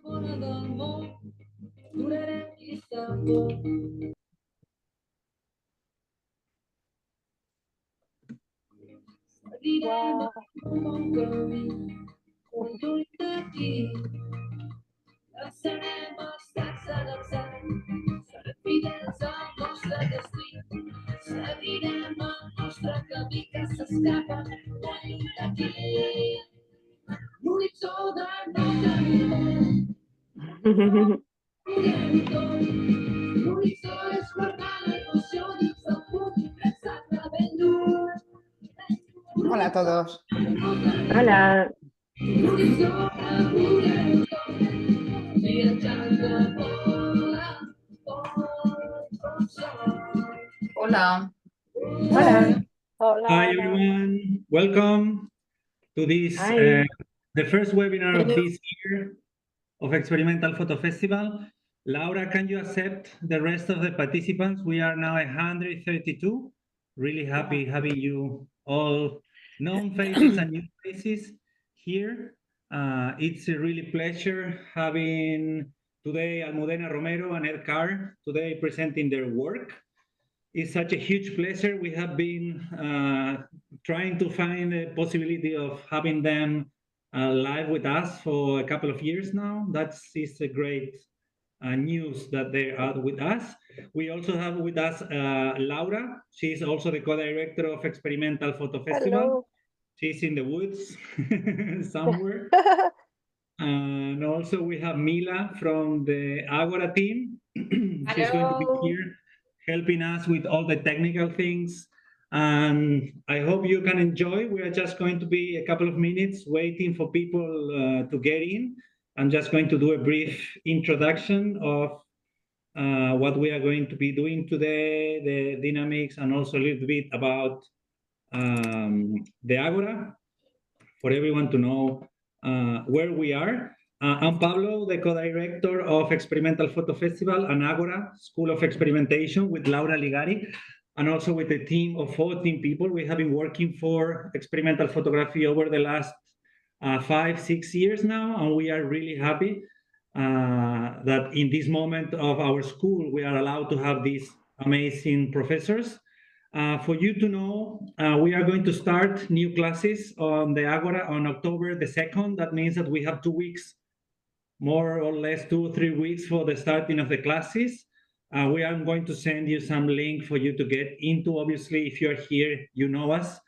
Wow. Hola a todos. Hola. Hola. Hola. Hola. Hi everyone, welcome to this Hi. the first webinar of this year of Experimental Photo Festival. Laura, can you accept the rest of the participants? We are now 132. Really happy having you all known faces and new faces here. It's a really pleasure having today Almudena, Romero, and Carr today presenting their work. It's such a huge pleasure. We have been trying to find a possibility of having them live with us for a couple of years now. That's a great news that they are with us. We also have with us Laura. She's also the co-director of Experimental Photo Festival. Hello. She's in the woods somewhere. And also we have Mila from the Agora team. She's going to be here helping us with all the technical things. And I hope you can enjoy. We are just going to be a couple of minutes waiting for people to get in. I'm just going to do a brief introduction of what we are going to be doing today, the dynamics, and also a little bit about the Agora for everyone to know where we are. I'm Pablo, the co-director of Experimental Photo Festival and Agora School of Experimentation with Laura Ligari, and also with a team of 14 people. We have been working for experimental photography over the last 5-6 years now, and we are really happy that in this moment of our school, we are allowed to have these amazing professors. For you to know, we are going to start new classes on the Agora on October the 2nd. That means that we have 2 weeks, more or less 2 or 3 weeks for the starting of the classes. We are going to send you some link for you to get into. Obviously, if you're here, you know us.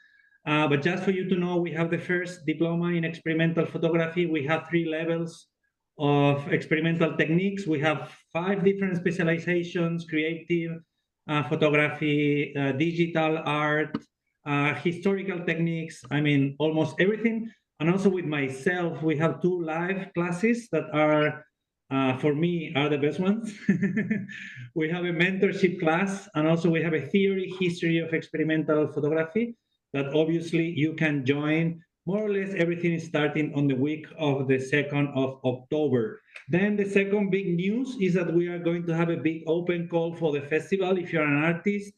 But just for you to know, we have the first diploma in experimental photography. We have 3 levels of experimental techniques. We have 5 different specializations: creative, photography, digital art, historical techniques, I mean, almost everything. And also with myself, we have 2 live classes that are, for me, are the best ones. We have a mentorship class, and also we have a theory history of experimental photography that obviously you can join. More or less everything is starting on the week of the 2nd of October. Then the second big news is that we are going to have a big open call for the festival. If you're an artist,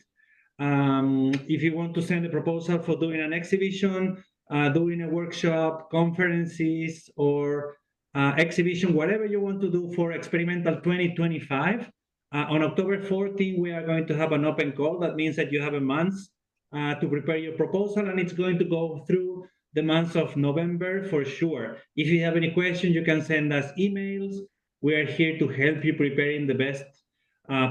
if you want to send a proposal for doing an exhibition, doing a workshop, conferences, or exhibition, whatever you want to do for Experimental 2025, on October 14, we are going to have an open call. That means that you have a month to prepare your proposal, and it's going to go through the month of November for sure. If you have any questions, you can send us emails. We are here to help you preparing the best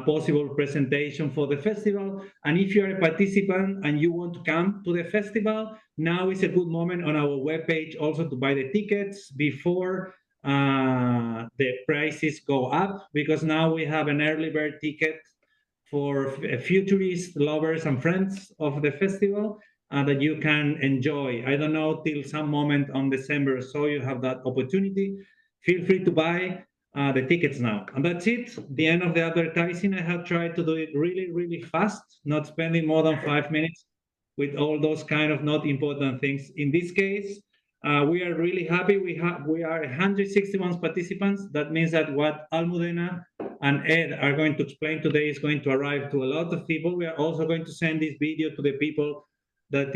possible presentation for the festival. And if you're a participant and you want to come to the festival, now is a good moment on our webpage also to buy the tickets before the prices go up, because now we have an early bird ticket for futurists, lovers, and friends of the festival that you can enjoy. I don't know, till some moment on December, so you have that opportunity. Feel free to buy the tickets now. And that's it, the end of the advertising. I have tried to do it really, really fast, not spending more than 5 minutes with all those kind of not important things. In this case, we are really happy. We are 161 participants. That means that what Almudena and Ed are going to explain today is going to arrive to a lot of people. We are also going to send this video to the people that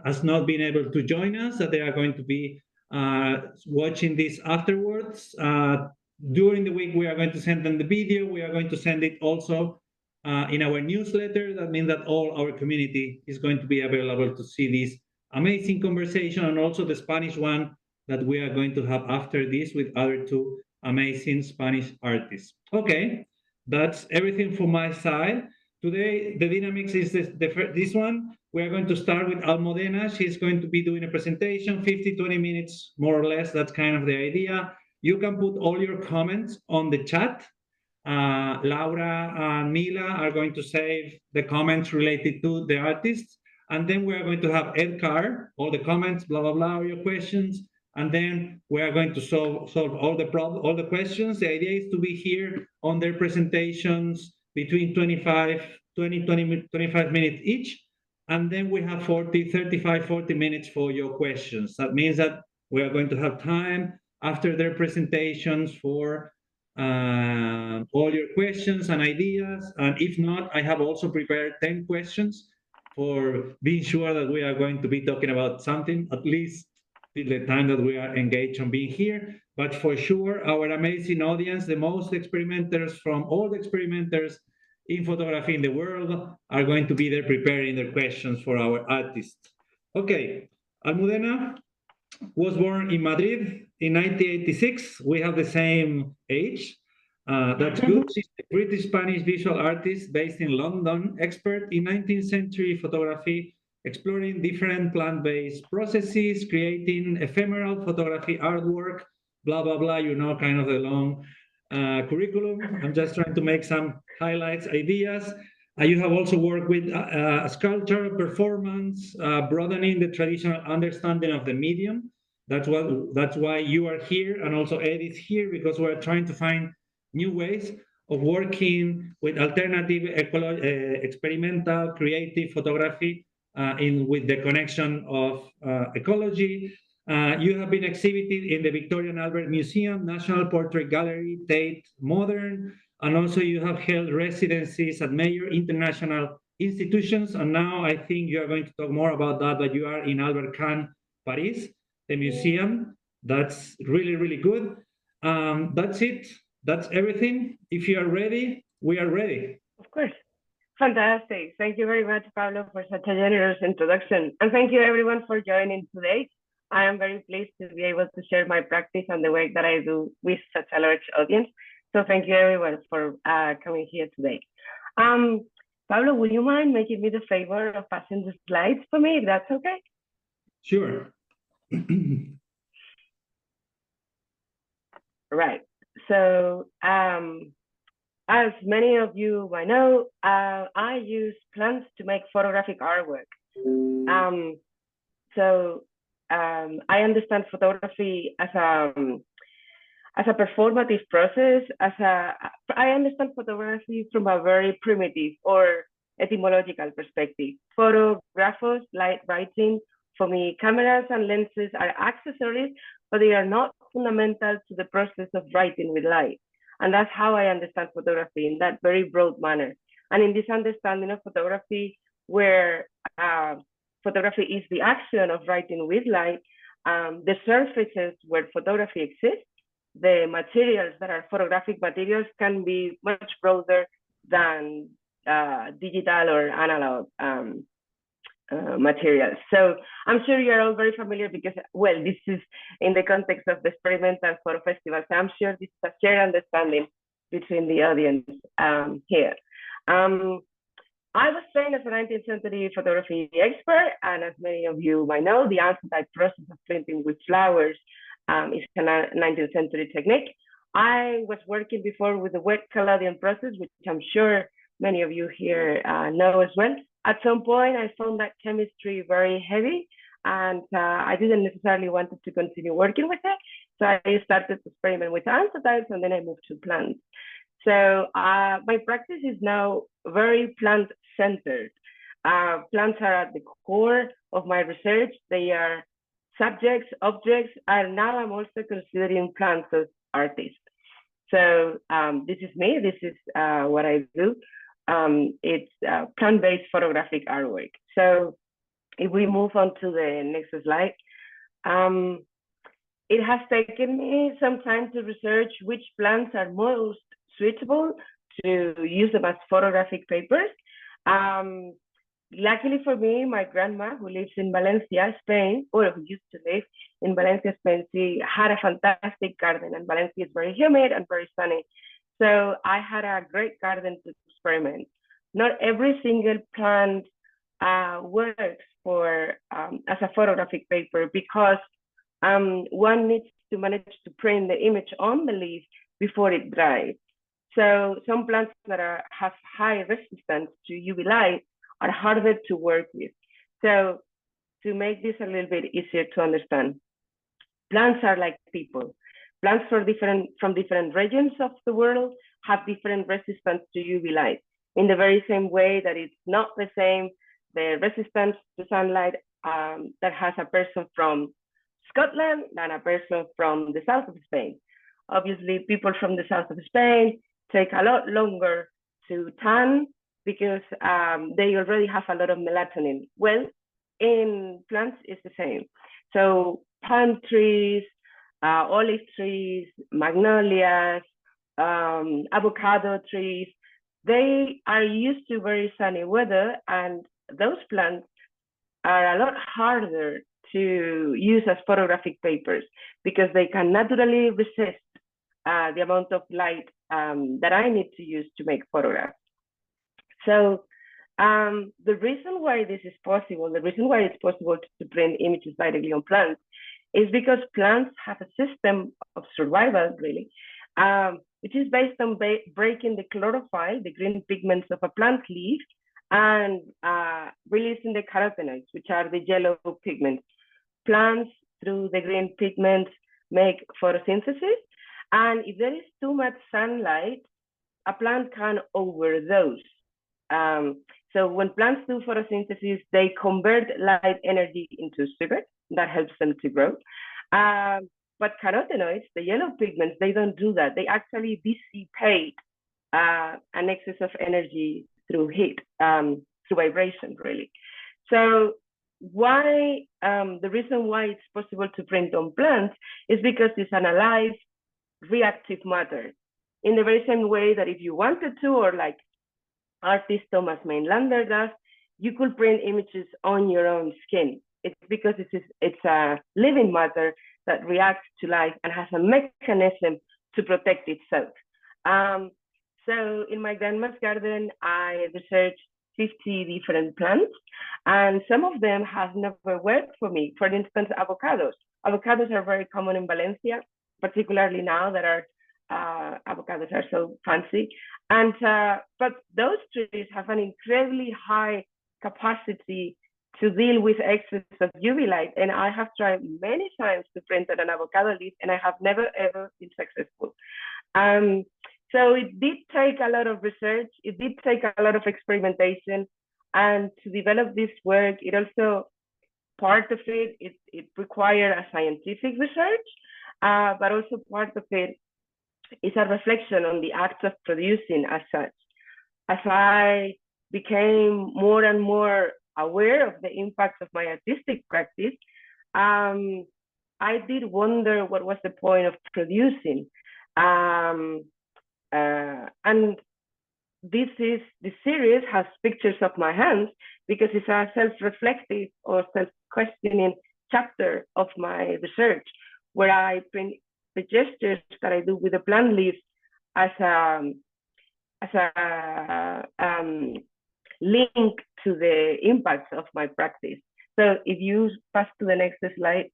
has not been able to join us, that they are going to be watching this afterwards. During the week, we are going to send them the video. We are going to send it also in our newsletter. That means that all our community is going to be available to see this amazing conversation, and also the Spanish one that we are going to have after this with other two amazing Spanish artists. Okay, that's everything from my side. Today, the dynamics is this one. We are going to start with Almudena. She's going to be doing a presentation, 50, 20 minutes, more or less. That's kind of the idea. You can put all your comments on the chat. Laura and Mila are going to save the comments related to the artists. And then we are going to have Ed Carr, all the comments, blah, blah, blah, all your questions. And then we are going to solve all the questions. The idea is to be here on their presentations between 25 minutes each. And then we have 40 minutes for your questions. That means that we are going to have time after their presentations for all your questions and ideas. And if not, I have also prepared 10 questions for being sure that we are going to be talking about something, at least till the time that we are engaged on being here. But for sure, our amazing audience, the most experimenters from all the experimenters in photography in the world, are going to be there preparing their questions for our artists. Okay, Almudena was born in Madrid in 1986. We have the same age. That's good. She's a British Spanish visual artist based in London, expert in 19th century photography, exploring different plant-based processes, creating ephemeral photography artwork, blah, blah, blah, you know, kind of the long curriculum. I'm just trying to make some highlights, ideas. You have also worked with sculpture, performance, broadening the traditional understanding of the medium. That's why you are here, and also Ed is here, because we're trying to find new ways of working with alternative, experimental, creative photography with the connection of ecology. You have been exhibited in the Victoria and Albert Museum, National Portrait Gallery, Tate Modern, and also you have held residencies at major international institutions. And now I think you are going to talk more about that, but you are in Albert Kahn, Paris, the museum. That's really, really good. That's it. That's everything. If you are ready, we are ready. Of course. Fantastic. Thank you very much, Pablo, for such a generous introduction. And thank you, everyone, for joining today. I am very pleased to be able to share my practice and the work that I do with such a large audience. So thank you, everyone, for coming here today. Pablo, would you mind making me the favor of passing the slides for me, if that's okay? Sure. Right. So as many of you might know, I use plants to make photographic artwork. I understand photography as a performative process. I understand photography from a very primitive or etymological perspective. Photographos, light writing. For me, cameras and lenses are accessories, but they are not fundamental to the process of writing with light. And that's how I understand photography, in that very broad manner. And in this understanding of photography, where photography is the action of writing with light, the surfaces where photography exists, the materials that are photographic materials, can be much broader than digital or analog materials. So I'm sure you're all very familiar because, well, this is in the context of the Experimental Photo Festival. So I'm sure this is a shared understanding between the audience here. I was trained as a 19th century photography expert, and as many of you might know, the acetype process of printing with flowers is a 19th century technique. I was working before with the wet collodion process, which I'm sure many of you here know as well. At some point, I found that chemistry very heavy, and I didn't necessarily want to continue working with it. So I started to experiment with acetypes, and then I moved to plants. So my practice is now very plant-centered. Plants are at the core of my research. They are subjects, objects, and now I'm also considering plants as artists. So this is me. This is what I do. It's plant-based photographic artwork. So if we move on to the next slide, it has taken me some time to research which plants are most suitable to use them as photographic papers. Luckily for me, my grandma, who lives in Valencia, Spain, or who used to live in Valencia, Spain, she had a fantastic garden, and Valencia is very humid and very sunny. So I had a great garden to experiment. Not every single plant works for as a photographic paper, because one needs to manage to print the image on the leaf before it dries. So some plants that have high resistance to UV light are harder to work with. So to make this a little bit easier to understand, plants are like people. Plants from different regions of the world have different resistance to UV light, in the very same way that it's not the same, the resistance to sunlight that has a person from Scotland than a person from the south of Spain. Obviously, people from the south of Spain take a lot longer to tan because they already have a lot of melatonin. Well, in plants, it's the same. So palm trees, olive trees, magnolias, avocado trees, they are used to very sunny weather, and those plants are a lot harder to use as photographic papers because they can naturally resist the amount of light that I need to use to make photographs. So the reason why this is possible, the reason why it's possible to print images directly on plants, is because plants have a system of survival, really, which is based on breaking the chlorophyll, the green pigments of a plant leaf, and releasing the carotenoids, which are the yellow pigments. Plants, through the green pigments, make photosynthesis, and if there is too much sunlight, a plant can overdose. So when plants do photosynthesis, they convert light energy into sugar. That helps them to grow. But carotenoids, the yellow pigments, they don't do that. They actually dissipate an excess of energy through heat, through vibration, really. So the reason why it's possible to print on plants is because it's an alive, reactive matter. In the very same way that if you wanted to, or like artist Thomas Mainlander does, you could print images on your own skin. It's because it's a living matter that reacts to light and has a mechanism to protect itself. So in my grandma's garden, I researched 50 different plants, and some of them have never worked for me. For instance, avocados. Avocados are very common in Valencia, particularly now that our avocados are so fancy. And but those trees have an incredibly high capacity to deal with excess of UV light. And I have tried many times to print on an avocado leaf, and I have never, ever been successful. So it did take a lot of research. It did take a lot of experimentation. And to develop this work, it also, part of it required a scientific research, but also part of it is a reflection on the act of producing as such. As I became more and more aware of the impacts of my artistic practice, I did wonder what was the point of producing. And this series has pictures of my hands because it's a self-reflective or self-questioning chapter of my research, where I print the gestures that I do with the plant leaves as a link to the impacts of my practice. So if you pass to the next slide,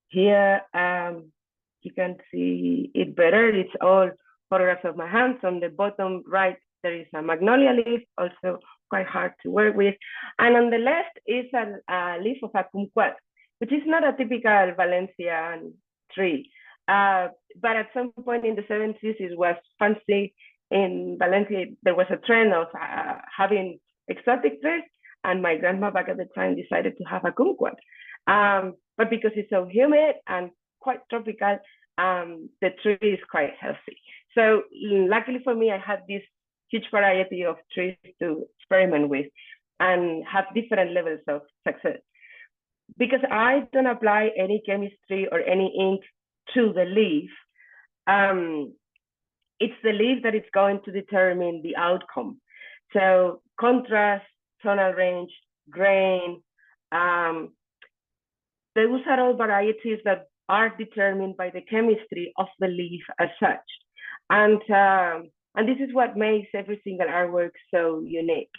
here you can see it better. It's all photographs of my hands. On the bottom right, there is a magnolia leaf, also quite hard to work with. And on the left is a leaf of a kumquat, which is not a typical Valencian tree. But at some point in the 70s, it was fancy. In Valencia, there was a trend of having exotic trees, and my grandma back at the time decided to have a kumquat. But because it's so humid and quite tropical, the tree is quite healthy. So luckily for me, I had this huge variety of trees to experiment with and have different levels of success. Because I don't apply any chemistry or any ink to the leaf, it's the leaf that is going to determine the outcome. So contrast, tonal range, grain, those are all varieties that are determined by the chemistry of the leaf as such. And this is what makes every single artwork so unique.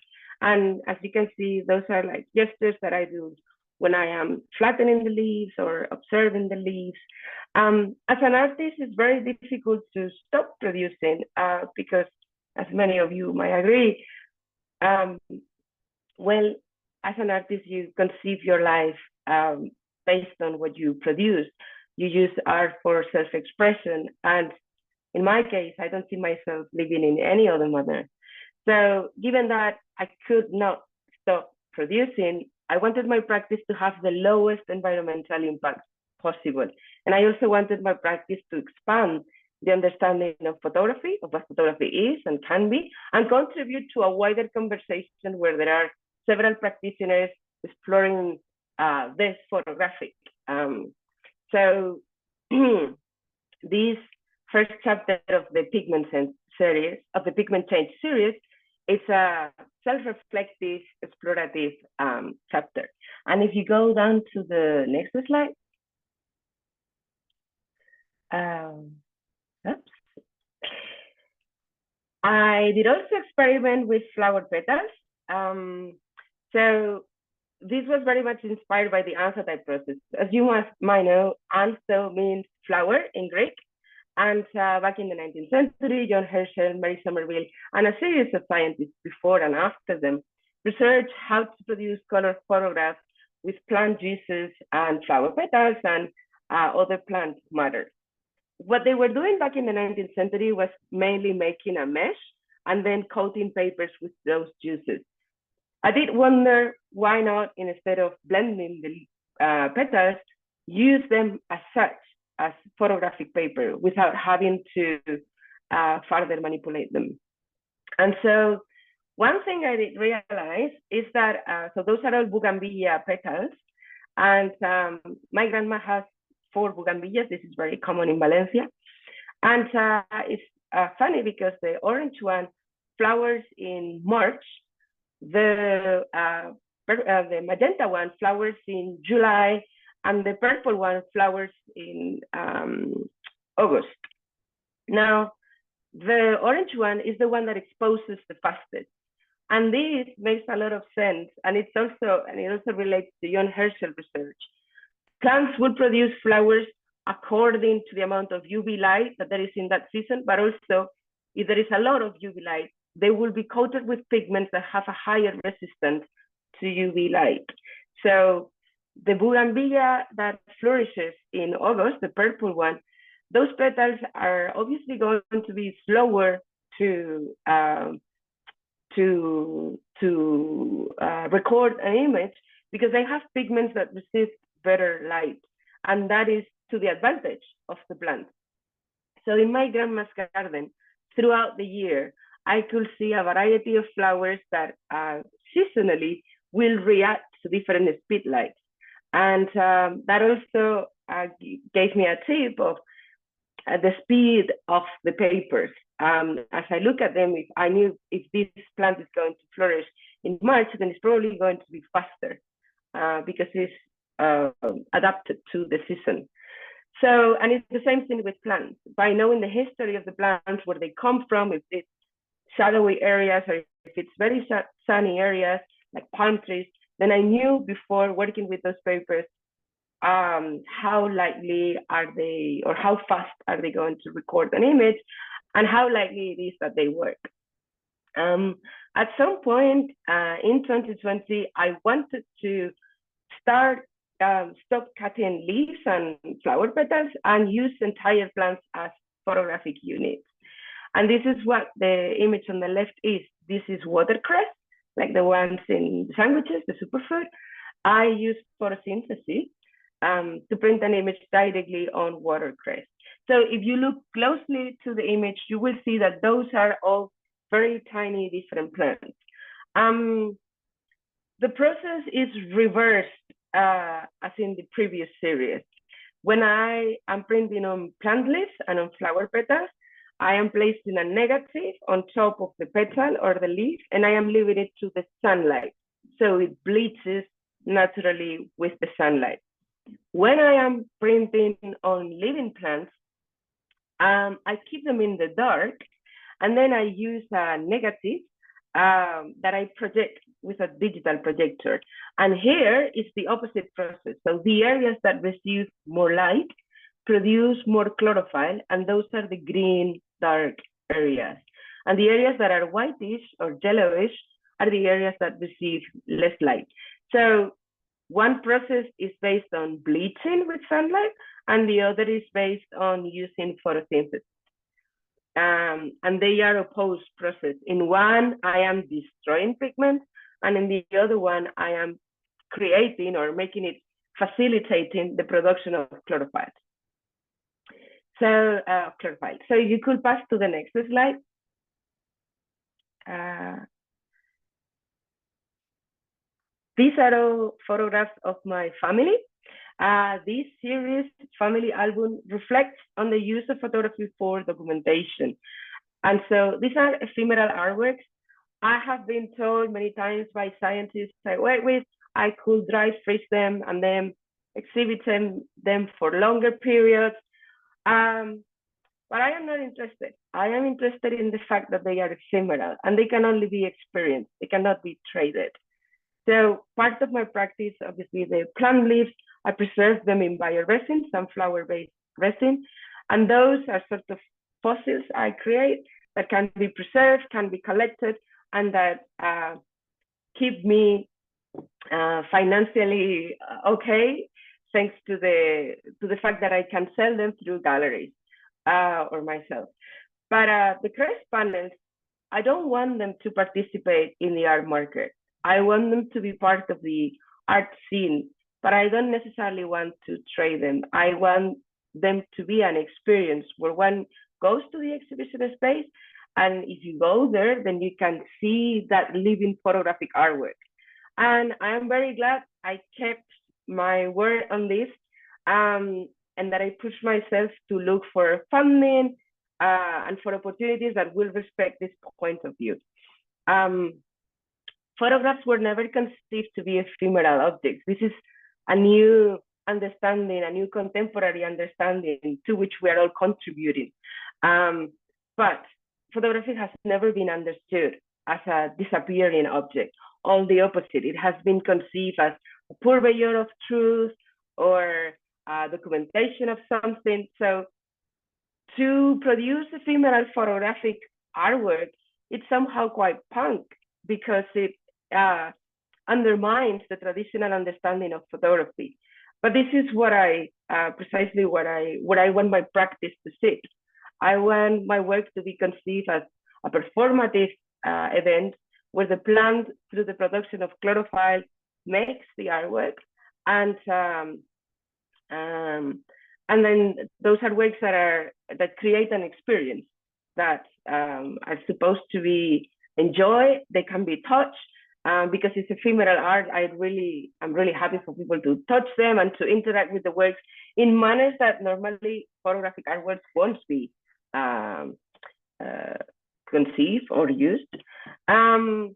And as you can see, those are like gestures that I do when I am flattening the leaves or observing the leaves. As an artist, it's very difficult to stop producing because, as many of you might agree, well, as an artist, you conceive your life based on what you produce. You use art for self-expression. And in my case, I don't see myself living in any other manner. So given that I could not stop producing, I wanted my practice to have the lowest environmental impact possible. And I also wanted my practice to expand the understanding of photography, of what photography is and can be, and contribute to a wider conversation where there are several practitioners exploring this photographic. So this first chapter of the pigment series, of the pigment change series, it's a self-reflective, explorative chapter. And if you go down to the next slide, oops. I did also experiment with flower petals. So this was very much inspired by the anthotype process. As you might know, antho means flower in Greek. And back in the 19th century, John Herschel, Mary Somerville, and a series of scientists before and after them researched how to produce color photographs with plant juices and flower petals and other plant matter. What they were doing back in the 19th century was mainly making a mesh and then coating papers with those juices. I did wonder why not, instead of blending the petals, use them as such, as photographic paper, without having to further manipulate them. And so one thing I did realize is that, so those are all bougainvillea petals. And my grandma has 4 bougainvilleas. This is very common in Valencia. And it's funny because the orange one flowers in March. The magenta one flowers in July, and the purple one flowers in August. Now, the orange one is the one that exposes the fastest. And this makes a lot of sense. And it also relates to John Herschel research. Plants will produce flowers according to the amount of UV light that there is in that season, but also if there is a lot of UV light, they will be coated with pigments that have a higher resistance to UV light. So the bougainvillea that flourishes in August, the purple one, those petals are obviously going to be slower to record an image because they have pigments that resist better light, and that is to the advantage of the plant. So in my grandma's garden, throughout the year, I could see a variety of flowers that seasonally will react to different speed lights. And that also gave me a tip of the speed of the papers. As I look at them, if I knew if this plant is going to flourish in March, then it's probably going to be faster because it's adapted to the season. So, and it's the same thing with plants. By knowing the history of the plants, where they come from, if it's shadowy areas or if it's very sunny areas like palm trees, then I knew before working with those papers how likely are they, or how fast are they going to record an image, and how likely it is that they work. At some point in 2020, I wanted to stop cutting leaves and flower petals and use entire plants as photographic units. And this is what the image on the left is. This is watercress, like the ones in the sandwiches, the superfood. I use photosynthesis to print an image directly on watercress. So if you look closely to the image, you will see that those are all very tiny different plants. The process is reversed as in the previous series. when I am printing on plant leaves and on flower petals, I am placing a negative on top of the petal or the leaf, and I am leaving it to the sunlight. So it bleaches naturally with the sunlight. When I am printing on living plants, I keep them in the dark, and then I use a negative that I project with a digital projector. And here is the opposite process. So the areas that receive more light produce more chlorophyll, and those are the green dark areas. And the areas that are whitish or yellowish are the areas that receive less light. So one process is based on bleaching with sunlight, and the other is based on using photosynthesis. And they are opposed process. In one, I am destroying pigments, and in the other one, I am creating or making it facilitating the production of chlorophyll. So chlorophyll. So you could pass to the next slide. These are all photographs of my family. This series family album reflects on the use of photography for documentation. And so these are ephemeral artworks. I have been told many times by scientists I work with, I could dry freeze them and then exhibit them for longer periods. But I am not interested. I am interested in the fact that they are ephemeral and they can only be experienced. They cannot be traded. So part of my practice, obviously the plant leaves, I preserve them in bioresin, sunflower-based resin. And those are sort of fossils I create that can be preserved, can be collected, and that keep me financially okay, thanks to the fact that I can sell them through galleries or myself. But the crest panels, I don't want them to participate in the art market. I want them to be part of the art scene, but I don't necessarily want to trade them. I want them to be an experience where one goes to the exhibition space, and if you go there, then you can see that living photographic artwork. And I am very glad I kept my word on this, and that I pushed myself to look for funding and for opportunities that will respect this point of view. Photographs were never conceived to be ephemeral objects. This is a new understanding, a new contemporary understanding to which we are all contributing. But photography has never been understood as a disappearing object. All the opposite. It has been conceived as a purveyor of truth or documentation of something. So to produce ephemeral photographic artwork, it's somehow quite punk because it undermines the traditional understanding of photography. But this is what precisely what I want my practice to sit. I want my work to be conceived as a performative event where the plant, through the production of chlorophyll, makes the artwork, and then those are works that create an experience that are supposed to be enjoyed. They can be touched. Because it's ephemeral art, I'm really happy for people to touch them and to interact with the works in manners that normally photographic artworks won't be conceived or used. And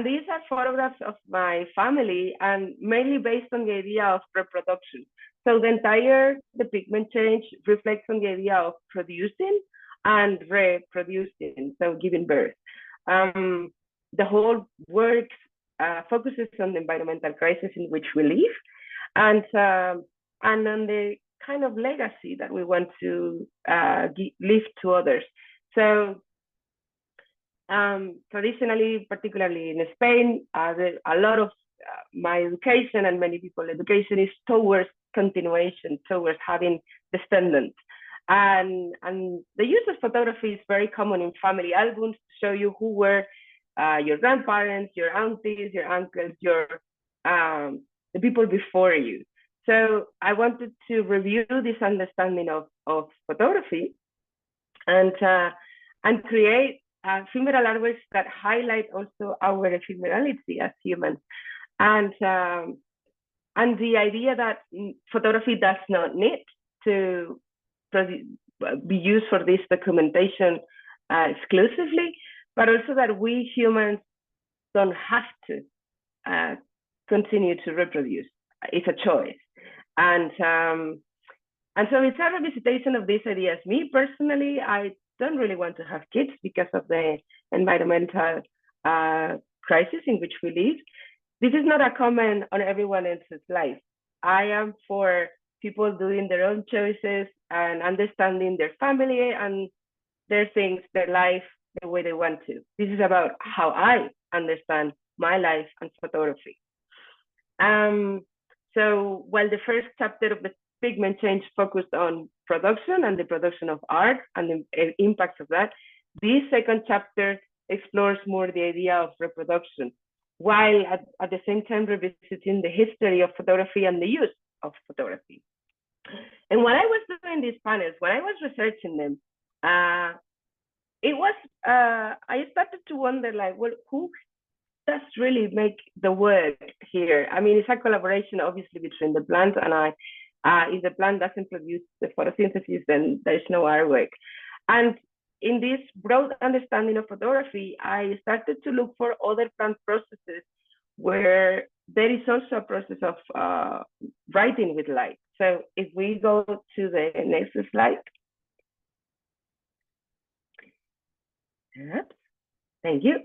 these are photographs of my family, and mainly based on the idea of reproduction. So the pigment change reflects on the idea of producing and reproducing, so giving birth. The whole work focuses on the environmental crisis in which we live, and on the kind of legacy that we want to leave to others. So traditionally, particularly in Spain, a lot of my education and many people's education is towards continuation, towards having descendants. And the use of photography is very common in family albums to show you who were your grandparents, your aunties, your uncles, the people before you. So I wanted to review this understanding of photography and create ephemeral artworks that highlight also our ephemerality as humans. And and the idea that photography does not need to be used for this documentation exclusively, but also that we humans don't have to continue to reproduce. It's a choice. And so it's a revisitation of these ideas. Me personally, I don't really want to have kids because of the environmental crisis in which we live. This is not a comment on everyone else's life. I am for people doing their own choices and understanding their family and their things, their life, the way they want to. This is about how I understand my life and photography. So while the first chapter of the pigment change focused on production and the production of art and the impacts of that, this second chapter explores more the idea of reproduction, while at the same time revisiting the history of photography and the use of photography. And when I was doing these panels, when I was researching them, it was, I started to wonder, like, well, who does really make the work here? I mean, it's a collaboration, obviously, between the plant and I. If the plant doesn't produce the photosynthesis, then there's no artwork. And in this broad understanding of photography, I started to look for other plant processes where there is also a process of writing with light. So if we go to the next slide. Thank you.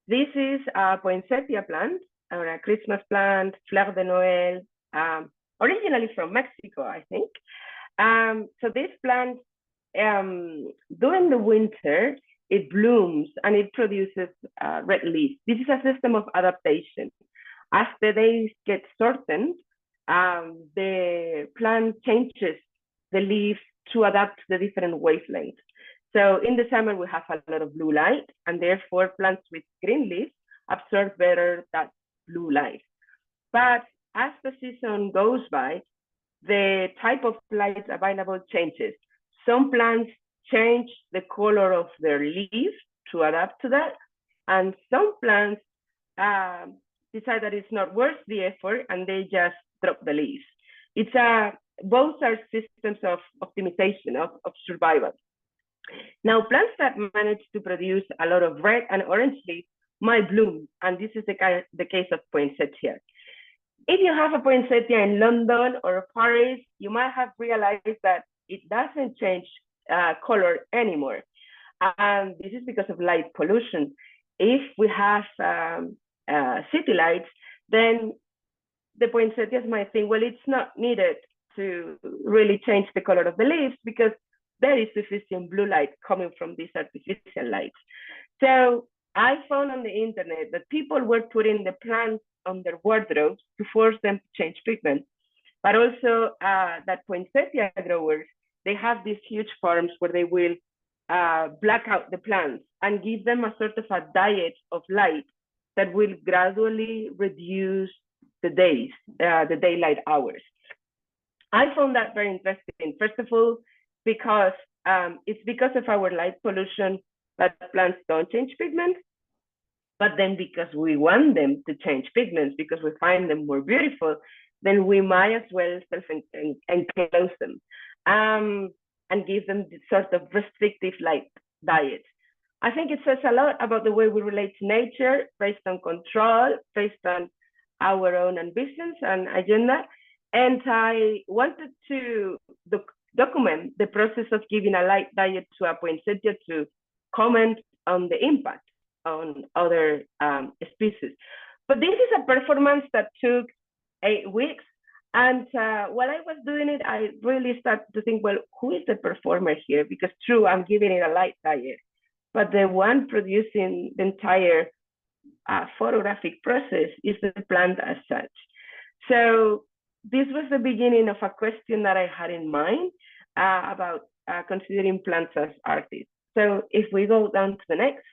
This is a poinsettia plant, or a Christmas plant, fleur de Noël, originally from Mexico, I think. So this plant, during the winter, it blooms and it produces red leaves. This is a system of adaptation. As the days get shortened, the plant changes the leaves to adapt to the different wavelengths. So in the summer, we have a lot of blue light, and therefore plants with green leaves absorb better that blue light. But as the season goes by, the type of light available changes. Some plants change the color of their leaves to adapt to that, and some plants decide that it's not worth the effort and they just drop the leaves. It's both are systems of optimization, of survival. Now, plants that manage to produce a lot of red and orange leaves might bloom, and this is the case of poinsettia. If you have a poinsettia in London or Paris, you might have realized that it doesn't change color anymore. And this is because of light pollution. If we have city lights, then the poinsettias might think, well, it's not needed to really change the color of the leaves because there is sufficient blue light coming from these artificial lights. So I found on the internet that people were putting the plants on their wardrobes to force them to change pigment, but also that poinsettia growers, they have these huge farms where they will black out the plants and give them a sort of a diet of light that will gradually reduce the days, the daylight hours. I found that very interesting. First of all, because it's because of our light pollution that plants don't change pigment, but then because we want them to change pigments because we find them more beautiful, then we might as well self-enclose them and give them this sort of restrictive light diet. I think it says a lot about the way we relate to nature based on control, based on our own ambitions and agenda. And I wanted to document the process of giving a light diet to a poinsettia to comment on the impact on other species. But this is a performance that took 8 weeks. And while I was doing it, I really started to think, well, who is the performer here? Because true, I'm giving it a light diet, but the one producing the entire photographic process is the plant as such. So this was the beginning of a question that I had in mind about considering plants as artists. So if we go down to the next.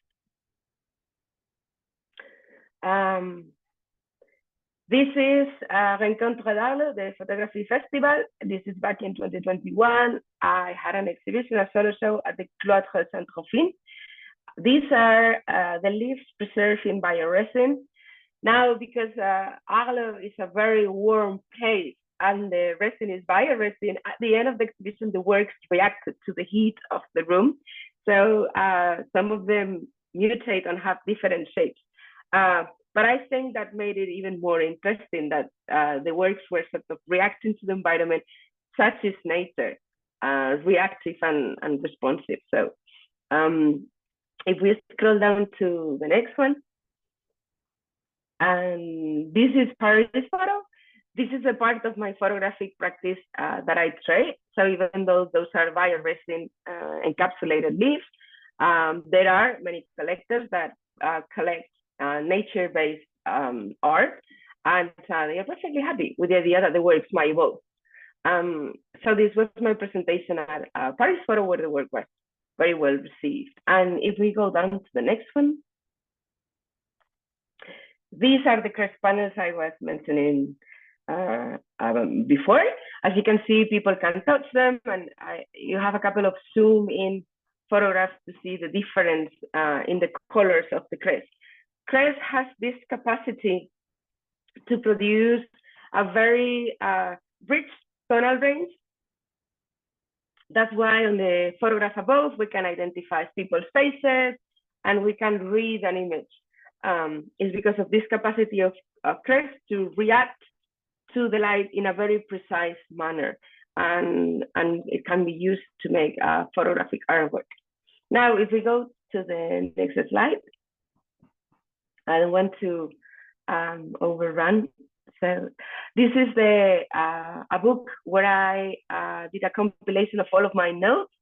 This is Rencontre d'Arles, the photography festival. This is back in 2021. I had an exhibition, a solo show at the Cloître Saint-Trophine. These are the leaves preserved in bioresin. Now, because Arles is a very warm place and the resin is bioresin, at the end of the exhibition, the works reacted to the heat of the room. So some of them mutate and have different shapes. But I think that made it even more interesting that the works were sort of reacting to the environment, such is nature, reactive and responsive. So if we scroll down to the next one, and this is Paris photo. This is a part of my photographic practice that I trade. So even though those are bioresin encapsulated leaves, there are many collectors that collect nature-based art, and they are perfectly happy with the idea that the works might evolve. So this was my presentation at Paris Photo, where the work was very well received. And if we go down to the next one, these are the crest panels I was mentioning before. As you can see, people can touch them, and you have a couple of zoom in photographs to see the difference in the colors of the crest. Crest has this capacity to produce a very rich tonal range. That's why on the photograph above, we can identify people's faces and we can read an image. Is because of this capacity of crest to react to the light in a very precise manner, and it can be used to make photographic artwork. Now, if we go to the next slide, I don't want to overrun. So this is a book where I did a compilation of all of my notes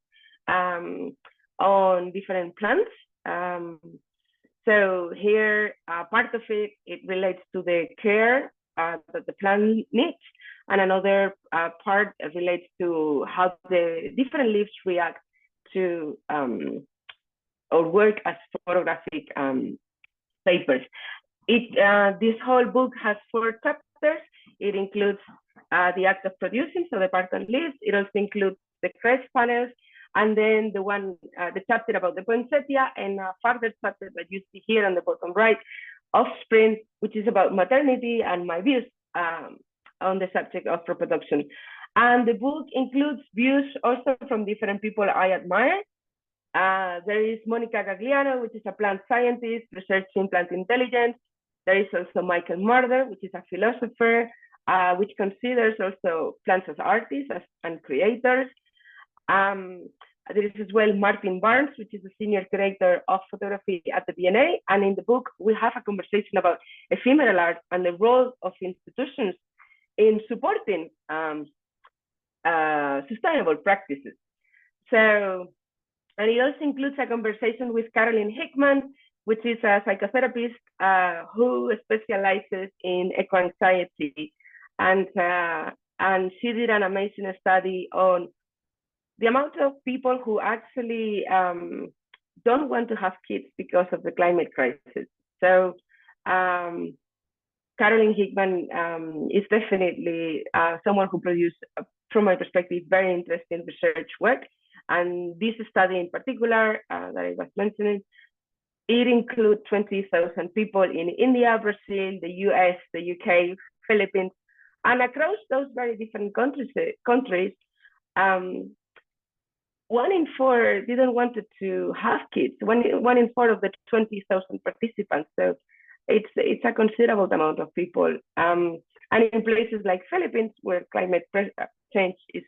on different plants. So here, part of it relates to the care that the plant needs, and another part relates to how the different leaves react to or work as photographic papers. This whole book has 4 chapters. It includes the act of producing, so the part on leaves. It also includes the crest panels, and then the chapter about the poinsettia, and a further chapter that you see here on the bottom right, offspring, which is about maternity and my views on the subject of reproduction. And the book includes views also from different people I admire. There is Monica Gagliano, which is a plant scientist researching plant intelligence. There is also Michael Murder, which is a philosopher, which considers also plants as artists and creators. There is as well Martin Barnes, which is the senior curator of photography at the V&A. And in the book, we have a conversation about ephemeral art and the role of institutions in supporting sustainable practices. So, and it also includes a conversation with Carolyn Hickman, which is a psychotherapist who specializes in eco-anxiety. And she did an amazing study on the amount of people who actually don't want to have kids because of the climate crisis. So Carolyn Hickman is definitely someone who produced, from my perspective, very interesting research work. And this study in particular that I was mentioning, it includes 20,000 people in India, Brazil, the US, the UK, Philippines, and across those very different countries, 1 in 4 didn't want to have kids. 1 in 4 of the 20,000 participants. So it's a considerable amount of people. And in places like Philippines, where climate change is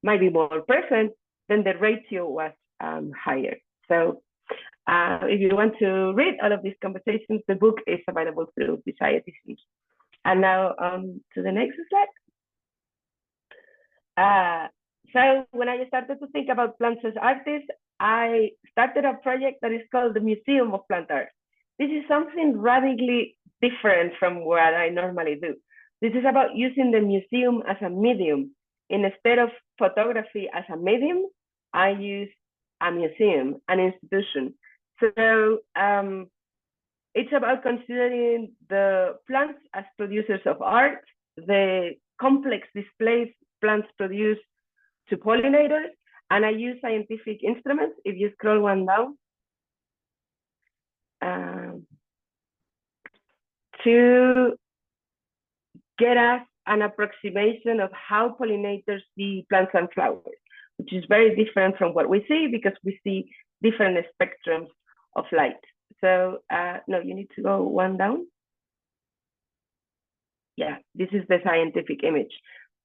might be more present, then the ratio was higher. So if you want to read all of these conversations, the book is available through Desire Editions. And now to the next slide. So when I started to think about plants as artists, I started a project that is called the Museum of Plant Art. This is something radically different from what I normally do. This is about using the museum as a medium. Instead of photography as a medium, I use a museum, an institution. So it's about considering the plants as producers of art, the complex displays plants produce to pollinators, and I use scientific instruments. If you scroll one down, to get us an approximation of how pollinators see plants and flowers, which is very different from what we see because we see different spectrums of light. So no, you need to go one down. Yeah, this is the scientific image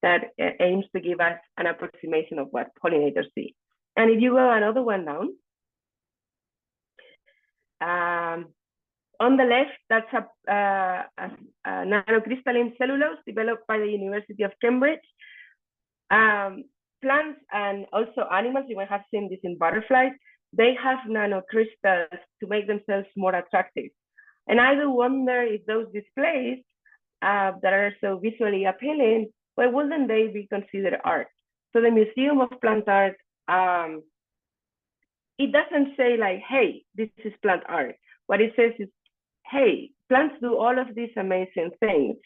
that aims to give us an approximation of what pollinators see. And if you go another one down, on the left, that's a nanocrystalline cellulose developed by the University of Cambridge. Plants and also animals, you might have seen this in butterflies, they have nanocrystals to make themselves more attractive. And I do wonder if those displays that are so visually appealing, why wouldn't they be considered art? So the Museum of Plant Art, it doesn't say like, hey, this is plant art. What it says is, hey, plants do all of these amazing things.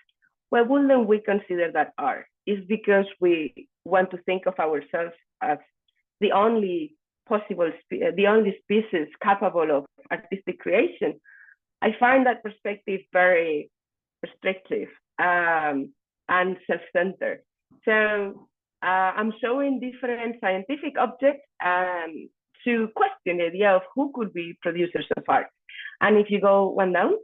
Why wouldn't we consider that art? It's because we want to think of ourselves as the only possible, the only species capable of artistic creation. I find that perspective very restrictive and self-centered. So I'm showing different scientific objects to question the idea of who could be producers of art. And if you go one down,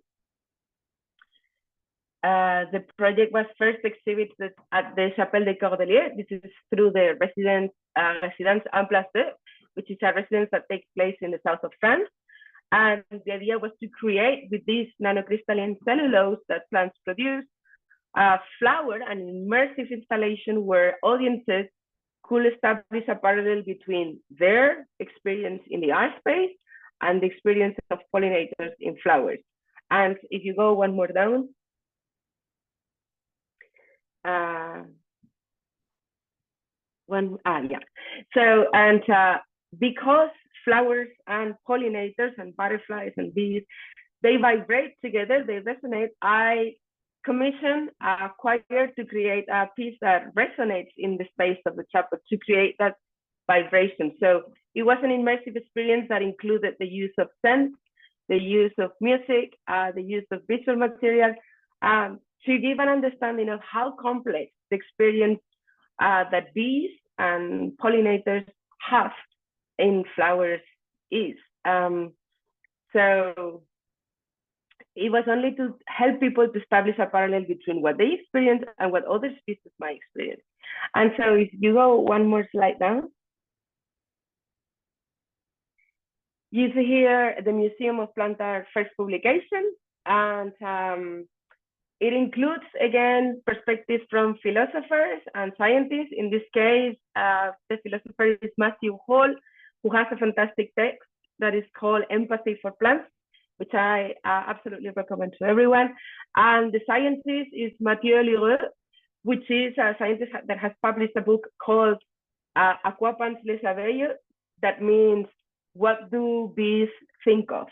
the project was first exhibited at the Chapelle des Cordeliers. This is through the Residence en Place, which is a residence that takes place in the south of France. And the idea was to create with this nanocrystalline cellulose that plants produce a flower, an immersive installation where audiences could establish a parallel between their experience in the art space and the experience of pollinators in flowers. And if you go one more down, So, and because flowers and pollinators and butterflies and bees, they vibrate together, they resonate, I commissioned a choir to create a piece that resonates in the space of the chapel to create that vibration. So it was an immersive experience that included the use of scent, the use of music, the use of visual material, to give an understanding of how complex the experience that bees and pollinators have in flowers is. So it was only to help people to establish a parallel between what they experience and what other species might experience. And so if you go one more slide down, you see here the Museum of Plant Art first publication, and it includes, again, perspectives from philosophers and scientists. In this case, the philosopher is Matthew Hall, who has a fantastic text that is called Empathy for Plants, which I absolutely recommend to everyone. And the scientist is Mathieu Lheureux, which is a scientist that has published a book called À quoi pensent les abeilles? That means, what do bees think of?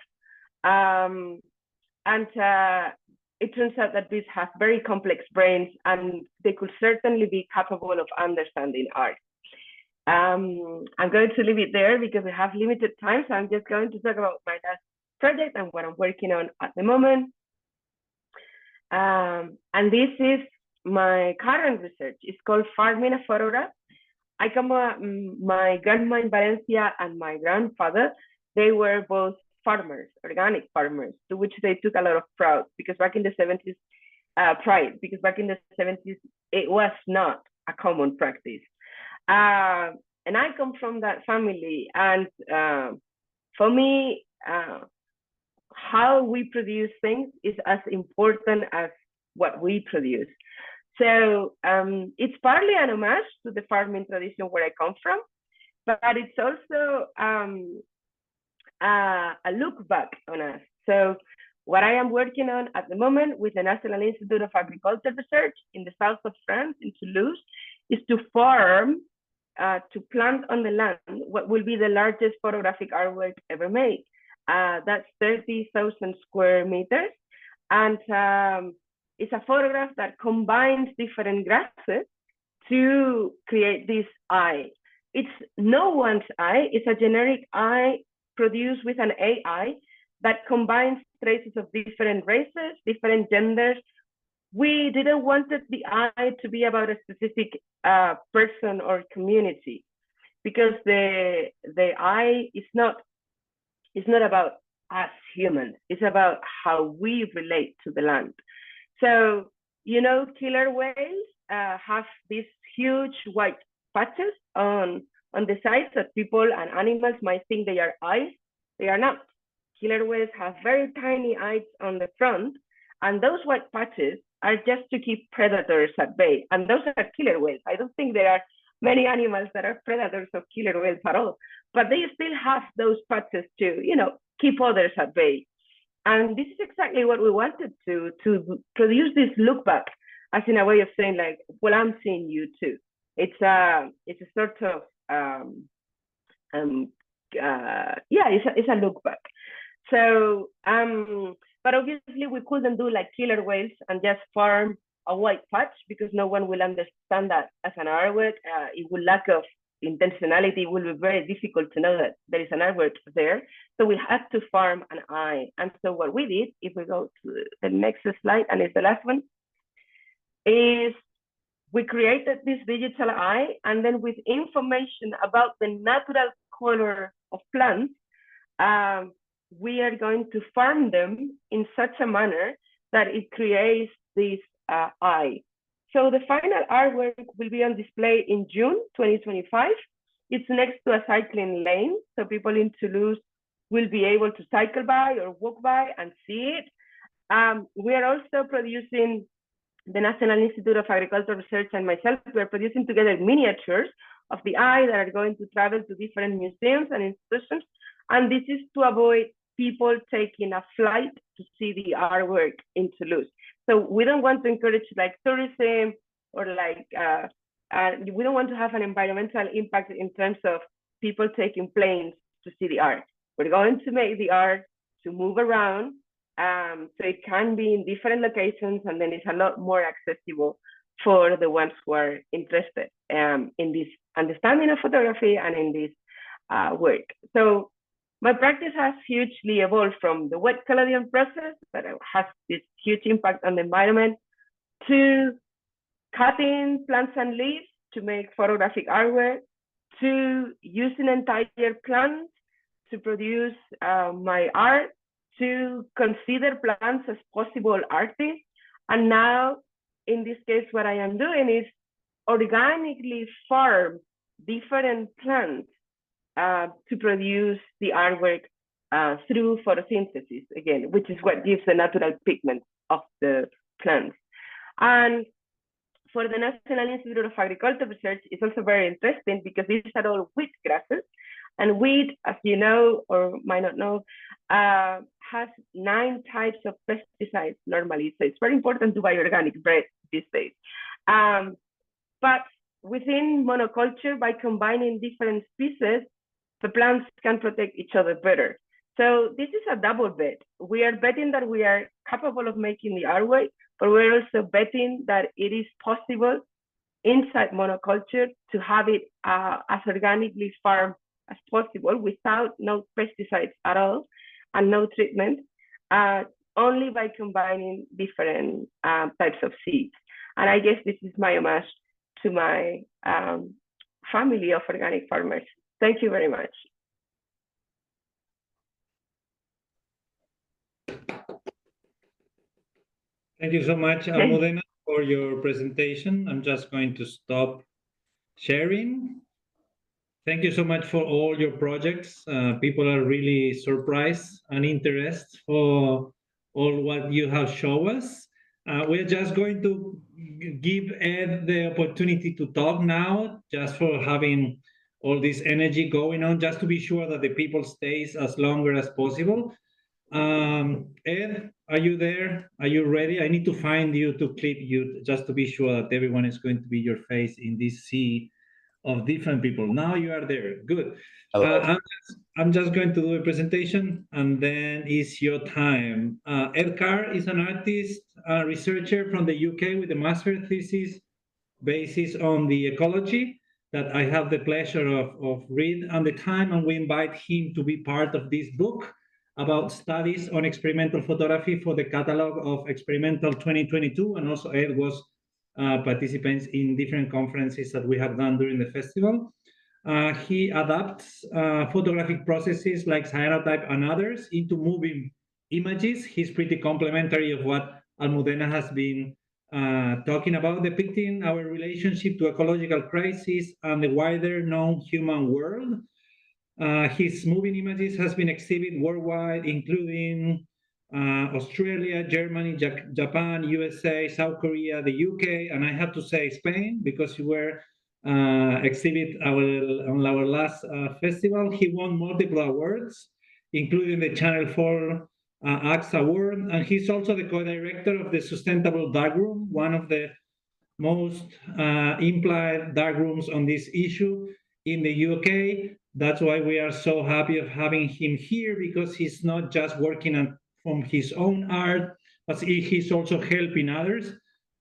It turns out that bees have very complex brains, and they could certainly be capable of understanding art. I'm going to leave it there because we have limited time, so I'm just going to talk about my last project and what I'm working on at the moment. And this is my current research. It's called Farming a Photograph. My grandma in Valencia and my grandfather, they were both farmers, organic farmers, to which they took a lot of pride because back in the 70s, it was not a common practice. And I come from that family, and for me, how we produce things is as important as what we produce. So it's partly an homage to the farming tradition where I come from, but it's also a look back on us. So what I am working on at the moment with the National Institute of Agriculture Research in the south of France, in Toulouse, is to farm, to plant on the land what will be the largest photographic artwork ever made. That's 30,000 square meters. And it's a photograph that combines different grasses to create this eye. It's no one's eye, it's a generic eye produced with an AI that combines traces of different races, different genders. We didn't want the eye to be about a specific person or community, because the eye is not about us humans. It's about how we relate to the land. So, you know, killer whales have these huge white patches on the sides that people and animals might think they are eyes. They are not. Killer whales have very tiny eyes on the front, and those white patches are just to keep predators at bay. And those are killer whales. I don't think there are many animals that are predators of killer whales at all, but they still have those patches to, you know, keep others at bay. And this is exactly what we wanted to produce this look back, as in a way of saying, like, well, I'm seeing you too. It's a sort of it's a look back. So but obviously we couldn't do like killer whales and just farm a white patch, because no one will understand that as an artwork. It will lack of intentionality. It will be very difficult to know that there is an artwork there. So we had to farm an eye. And so what we did, if we go to the next slide, and it's the last one, is we created this digital eye, and then with information about the natural color of plants, we are going to farm them in such a manner that it creates this eye. So the final artwork will be on display in June 2025. It's next to a cycling lane, so people in Toulouse will be able to cycle by or walk by and see it. We are also producing, the National Institute of Agricultural Research and myself, we are producing together miniatures of the eye that are going to travel to different museums and institutions. And this is to avoid people taking a flight to see the artwork in Toulouse. So we don't want to encourage like tourism, or like, we don't want to have an environmental impact in terms of people taking planes to see the art. We're going to make the art to move around, so it can be in different locations, and then it's a lot more accessible for the ones who are interested in this understanding of photography and in this work. So my practice has hugely evolved from the wet collodion process that has this huge impact on the environment, to cutting plants and leaves to make photographic artwork, to using entire plants to produce my art, to consider plants as possible artists. And now, in this case, what I am doing is organically farm different plants to produce the artwork through photosynthesis, again, which is what gives the natural pigment of the plants. And for the National Institute of Agricultural Research, it's also very interesting because these are all wheat grasses. And wheat, as you know or might not know, has 9 types of pesticides normally. So it's very important to buy organic bread these days. But within monoculture, by combining different species, the plants can protect each other better. So this is a double bet. We are betting that we are capable of making the artwork, but we're also betting that it is possible inside monoculture to have it as organically farmed as possible, without no pesticides at all and no treatment, only by combining different types of seeds. And I guess this is my homage to my family of organic farmers. Thank you very much. Thank you so much, Almudena, for your presentation. I'm just going to stop sharing. Thank you so much for all your projects. People are really surprised and interested for all what you have shown us. We're just going to give Ed the opportunity to talk now, just for having all this energy going on, just to be sure that the people stays as longer as possible. Ed, are you there? Are you ready? I need to find you to clip you, just to be sure that everyone is going to be your face in this sea of different people. Now you are there. Good. I'm just going to do a presentation, and then it's your time. Ed Carr is an artist, researcher from the UK with a master thesis basis on the ecology that I have the pleasure of read on the time, and we invite him to be part of this book. about studies on experimental photography for the catalog of Experimental 2022, and also Ed was participants in different conferences that we have done during the festival. He adapts photographic processes like cyanotype and others into moving images. He's pretty complementary of what Almudena has been talking about, depicting our relationship to ecological crisis and the wider known human world. His moving images has been exhibited worldwide, including Australia, Germany, Japan, USA, South Korea, the UK, and I have to say Spain, because you were exhibit on our last festival. He won multiple awards, including the Channel 4 Axe Award, and he's also the co-director of the Sustainable Darkroom, one of the most implied darkrooms on this issue in the UK. That's why we are so happy of having him here, because he's not just working from his own art, but he's also helping others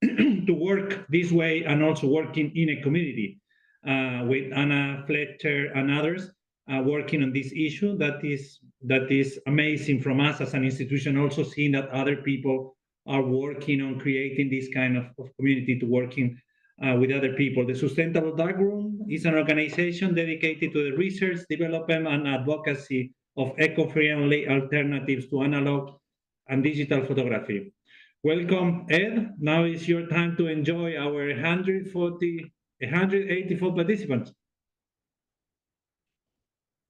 to work this way, and also working in a community with Anna Fletcher and others working on this issue. That is amazing from us as an institution, also seeing that other people are working on creating this kind of community to working with other people. The Sustainable Darkroom is an organization dedicated to the research, development, and advocacy of eco-friendly alternatives to analog and digital photography. Welcome, Ed. Now is your time to enjoy our 184 participants.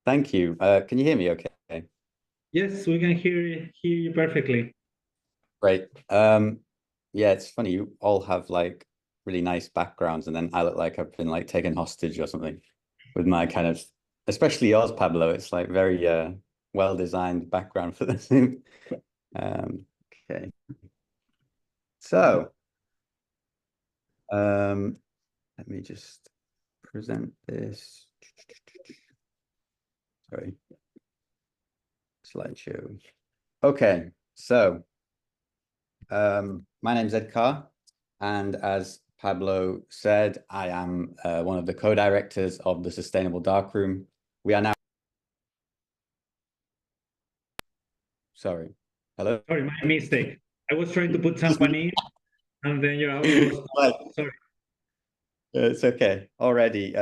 Thank you. Can you hear me okay? Yes, we can hear you perfectly. Great. Yeah, it's funny. You all have like really nice backgrounds, and then I look like I've been like taken hostage or something with my kind of, especially yours, Pablo. It's like very well-designed background for the Zoom. Okay. So, let me just present this. Sorry. Slideshow. Okay, so my name is Ed Carr, and as Pablo said, I am one of the co-directors of the Sustainable Darkroom. We are now. Sorry. Hello. Sorry, my mistake. I was trying to put someone in, and then your audio was. Sorry. It's okay. Already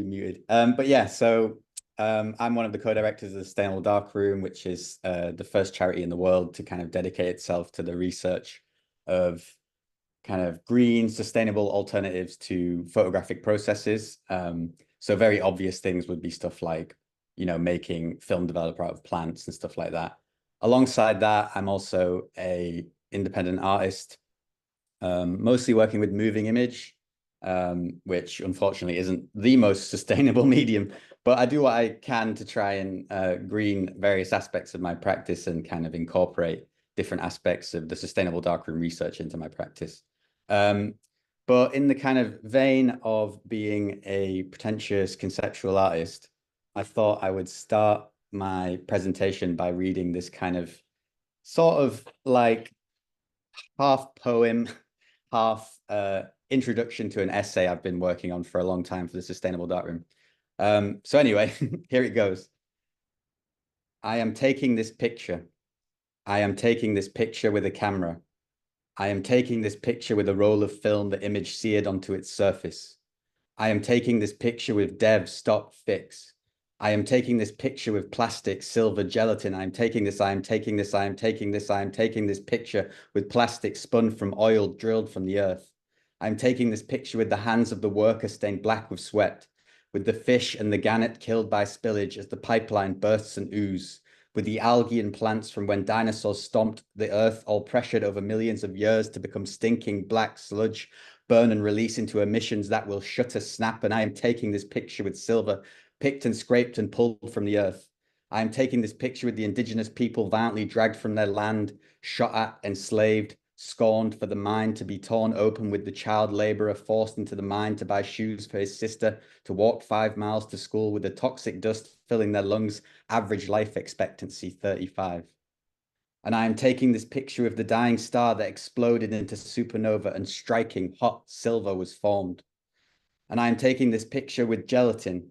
muted. But yeah, so I'm one of the co-directors of the Sustainable Darkroom, which is the first charity in the world to kind of dedicate itself to the research of kind of green, sustainable alternatives to photographic processes. So very obvious things would be stuff like, you know, making film developer out of plants and stuff like that. Alongside that, I'm also an independent artist, mostly working with moving image, which unfortunately isn't the most sustainable medium, but I do what I can to try and green various aspects of my practice and kind of incorporate different aspects of the Sustainable Darkroom research into my practice. But in the kind of vein of being a pretentious conceptual artist, I thought I would start my presentation by reading this kind of sort of like half poem, half introduction to an essay I've been working on for a long time for the Sustainable Darkroom. So anyway, here it goes. I am taking this picture. I am taking this picture with a camera. I am taking this picture with a roll of film the image seared onto its surface. I am taking this picture with dev, stop, fix. I am taking this picture with plastic, silver, gelatin. I am taking this, I am taking this, I am taking this, I am taking this picture with plastic spun from oil drilled from the earth. I am taking this picture with the hands of the worker stained black with sweat, with the fish and the gannet killed by spillage as the pipeline bursts and ooze, with the algae and plants from when dinosaurs stomped the earth, all pressured over millions of years to become stinking black sludge, burn and release into emissions that will shutter snap. And I am taking this picture with silver, picked and scraped and pulled from the earth. I am taking this picture with the indigenous people violently dragged from their land, shot at, enslaved, scorned for the mine to be torn open, with the child laborer forced into the mine to buy shoes for his sister, to walk 5 miles to school with the toxic dust filling their lungs, average life expectancy 35. And I am taking this picture of the dying star that exploded into supernova and striking hot silver was formed. And I am taking this picture with gelatin,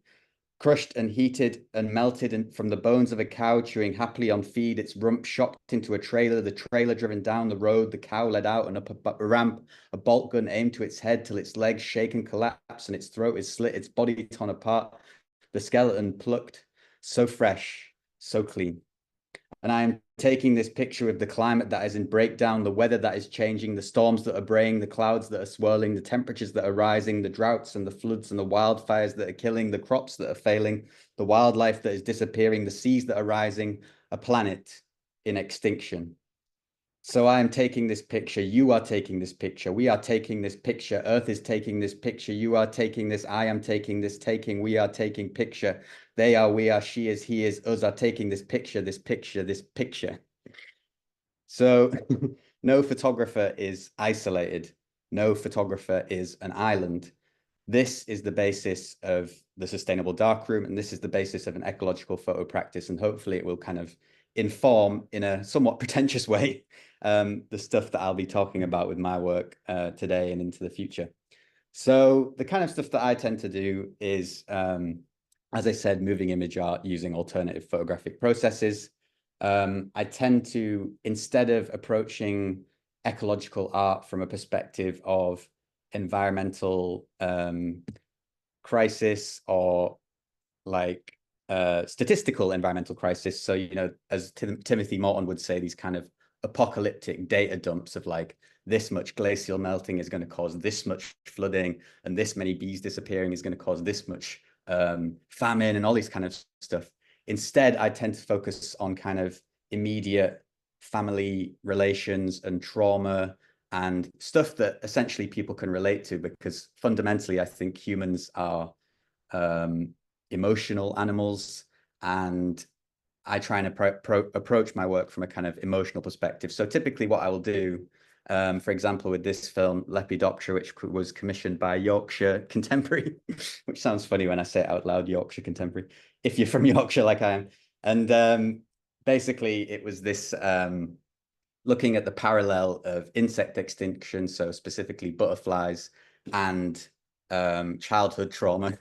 crushed and heated and melted from the bones of a cow chewing happily on feed, its rump shocked into a trailer, the trailer driven down the road, the cow led out and up a ramp, a bolt gun aimed to its head till its legs shake and collapse and its throat is slit, its body torn apart, the skeleton plucked, so fresh, so clean. And I am taking this picture of the climate that is in breakdown, the weather that is changing, the storms that are braying, the clouds that are swirling, the temperatures that are rising, the droughts and the floods and the wildfires that are killing, the crops that are failing, the wildlife that is disappearing, the seas that are rising, a planet in extinction. So I am taking this picture, you are taking this picture, we are taking this picture, Earth is taking this picture, you are taking this, I am taking this, we are taking picture, they are, we are, she is, he is, us are taking this picture, this picture, this picture. So no photographer is isolated, no photographer is an island. This is the basis of the sustainable darkroom, and this is the basis of an ecological photo practice, and hopefully it will kind of inform in a somewhat pretentious way the stuff that I'll be talking about with my work today and into the future. So the kind of stuff that I tend to do is, as I said, moving image art using alternative photographic processes. I tend to, instead of approaching ecological art from a perspective of environmental crisis or like statistical environmental crisis. So, you know, as Timothy Morton would say, these kind of apocalyptic data dumps of like, this much glacial melting is going to cause this much flooding, and this many bees disappearing is going to cause this much famine and all these kind of stuff. Instead, I tend to focus on kind of immediate family relations and trauma and stuff that essentially people can relate to, because fundamentally, I think humans are emotional animals, and I try and approach my work from a kind of emotional perspective. So typically what I will do, for example, with this film, Lepidoptera, which was commissioned by Yorkshire Contemporary, which sounds funny when I say it out loud, Yorkshire Contemporary, if you're from Yorkshire like I am. And basically it was this looking at the parallel of insect extinction, so specifically butterflies, and childhood trauma.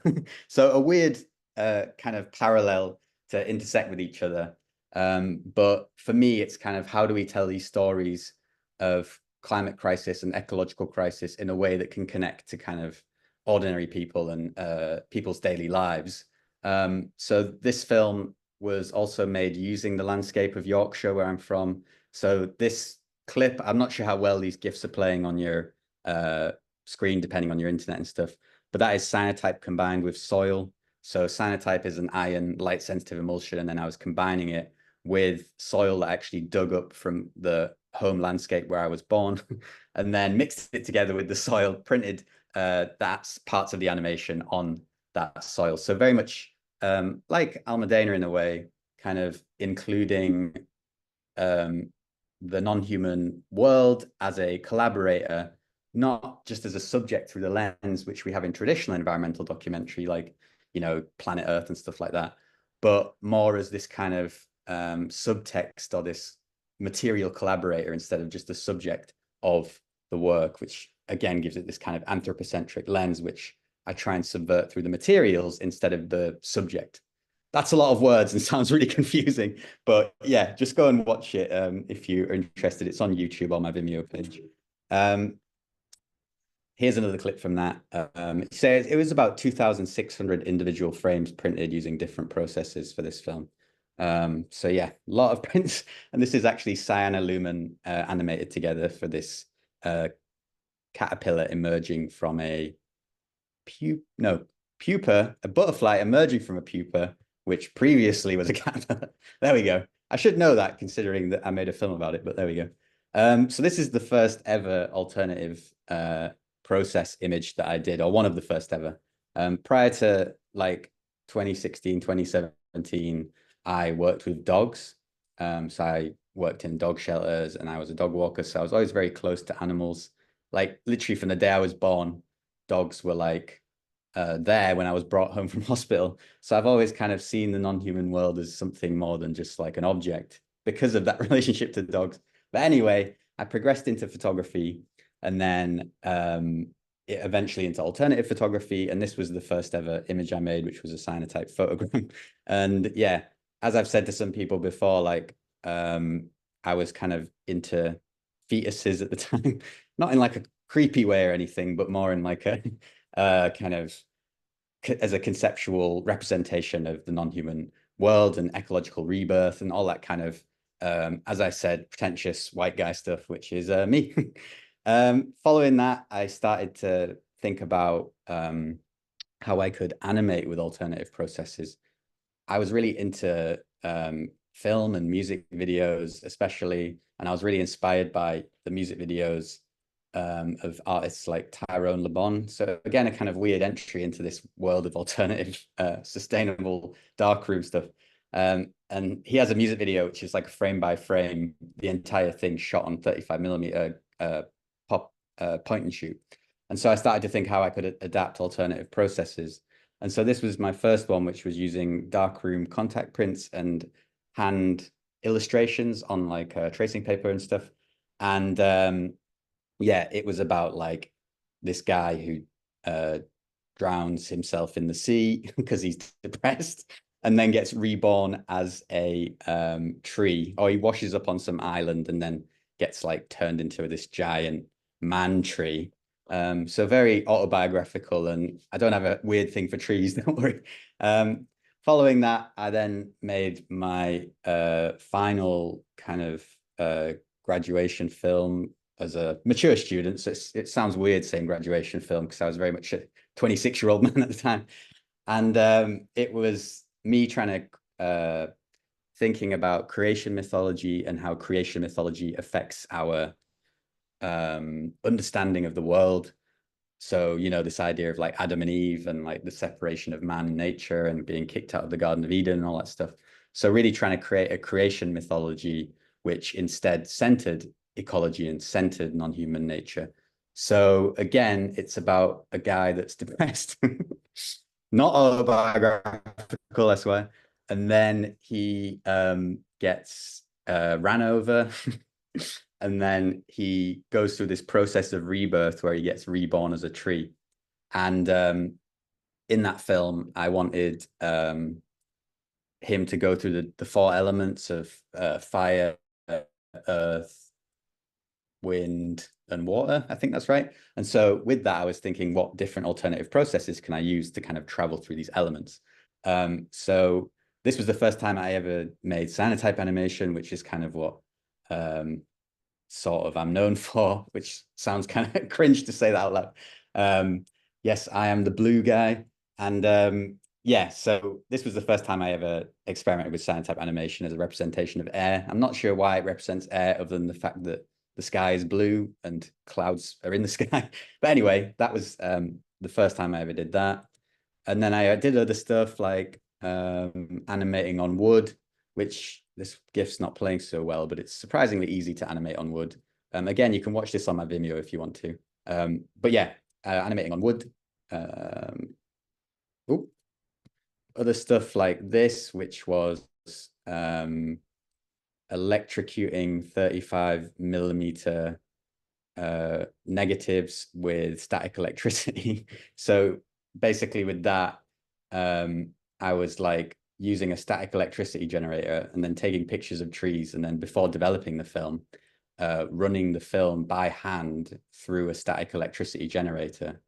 So a weird kind of parallel to intersect with each other. But for me, it's kind of, how do we tell these stories of climate crisis and ecological crisis in a way that can connect to kind of ordinary people and people's daily lives? So this film was also made using the landscape of Yorkshire, where I'm from. So this clip, I'm not sure how well these GIFs are playing on your screen, depending on your internet and stuff, but that is cyanotype combined with soil. So cyanotype is an iron light sensitive emulsion, and then I was combining it with soil that I actually dug up from the home landscape where I was born, and then mixed it together with the soil, printed that's parts of the animation on that soil. So very much like Almudena in a way, kind of including the non-human world as a collaborator, not just as a subject through the lens, which we have in traditional environmental documentary, like, you know, Planet Earth and stuff like that, but more as this kind of subtext or this material collaborator instead of just the subject of the work, which again gives it this kind of anthropocentric lens, which I try and subvert through the materials instead of the subject. That's a lot of words and sounds really confusing, but yeah, just go and watch it if you're interested. It's on YouTube on my Vimeo page. Here's another clip from that. It says it was about 2,600 individual frames printed using different processes for this film. So yeah, a lot of prints, and this is actually cyanolumen animated together for this caterpillar emerging from a pupa, a butterfly emerging from a pupa, which previously was a caterpillar. There we go. I should know that, considering that I made a film about it, but there we go. So this is the first ever alternative process image that I did, or one of the first ever. Prior to like 2016, 2017, I worked with dogs. So I worked in dog shelters and I was a dog walker. So I was always very close to animals. Like literally from the day I was born, dogs were like there when I was brought home from hospital. So I've always kind of seen the non-human world as something more than just like an object because of that relationship to dogs. But anyway, I progressed into photography, and then in eventually into alternative photography. And this was the first ever image I made, which was a cyanotype photogram. And yeah, as I've said to some people before, like I was kind of into fetuses at the time, not in like a creepy way or anything, but more in like a kind of as a conceptual representation of the non-human world and ecological rebirth and all that kind of, as I said, pretentious white guy stuff, which is me. Following that, I started to think about how I could animate with alternative processes. I was really into film and music videos, especially, and I was really inspired by the music videos of artists like Tyrone LeBon. So again, a kind of weird entry into this world of alternative, sustainable darkroom stuff. And he has a music video, which is like frame by frame, the entire thing shot on 35mm point and shoot. And so I started to think how I could adapt alternative processes. And so this was my first one, which was using darkroom contact prints and hand illustrations on like tracing paper and stuff. And yeah, it was about like this guy who drowns himself in the sea because he's depressed and then gets reborn as a tree, or he washes up on some island and then gets like turned into this giant man tree. So very autobiographical, and I don't have a weird thing for trees, don't worry. Following that, I then made my final kind of graduation film as a mature student. So it sounds weird saying graduation film because I was very much a 26-year-old man at the time. And it was me trying to thinking about creation mythology and how creation mythology affects our understanding of the world. So, you know, this idea of like Adam and Eve and like the separation of man and nature and being kicked out of the Garden of Eden and all that stuff. So really trying to create a creation mythology, which instead centered ecology and centered non-human nature. So again, it's about a guy that's depressed, not autobiographical, I swear. And then he gets ran over. And then he goes through this process of rebirth where he gets reborn as a tree. And in that film, I wanted him to go through the four elements of fire, earth, wind, and water. I think that's right. And so with that, I was thinking, what different alternative processes can I use to kind of travel through these elements? So this was the first time I ever made cyanotype animation, which is kind of what sort of I'm known for, which sounds kind of cringe to say that out loud. Yes, I am the blue guy. And yeah, so this was the first time I ever experimented with cyanotype animation as a representation of air. I'm not sure why it represents air other than the fact that the sky is blue and clouds are in the sky. But anyway, that was the first time I ever did that. And then I did other stuff like animating on wood, which this GIF's not playing so well, but it's surprisingly easy to animate on wood. Again, you can watch this on my Vimeo if you want to. But yeah, animating on wood. Other stuff like this, which was electrocuting 35mm negatives with static electricity. So basically with that, I was like using a static electricity generator and then taking pictures of trees, and then before developing the film, running the film by hand through a static electricity generator.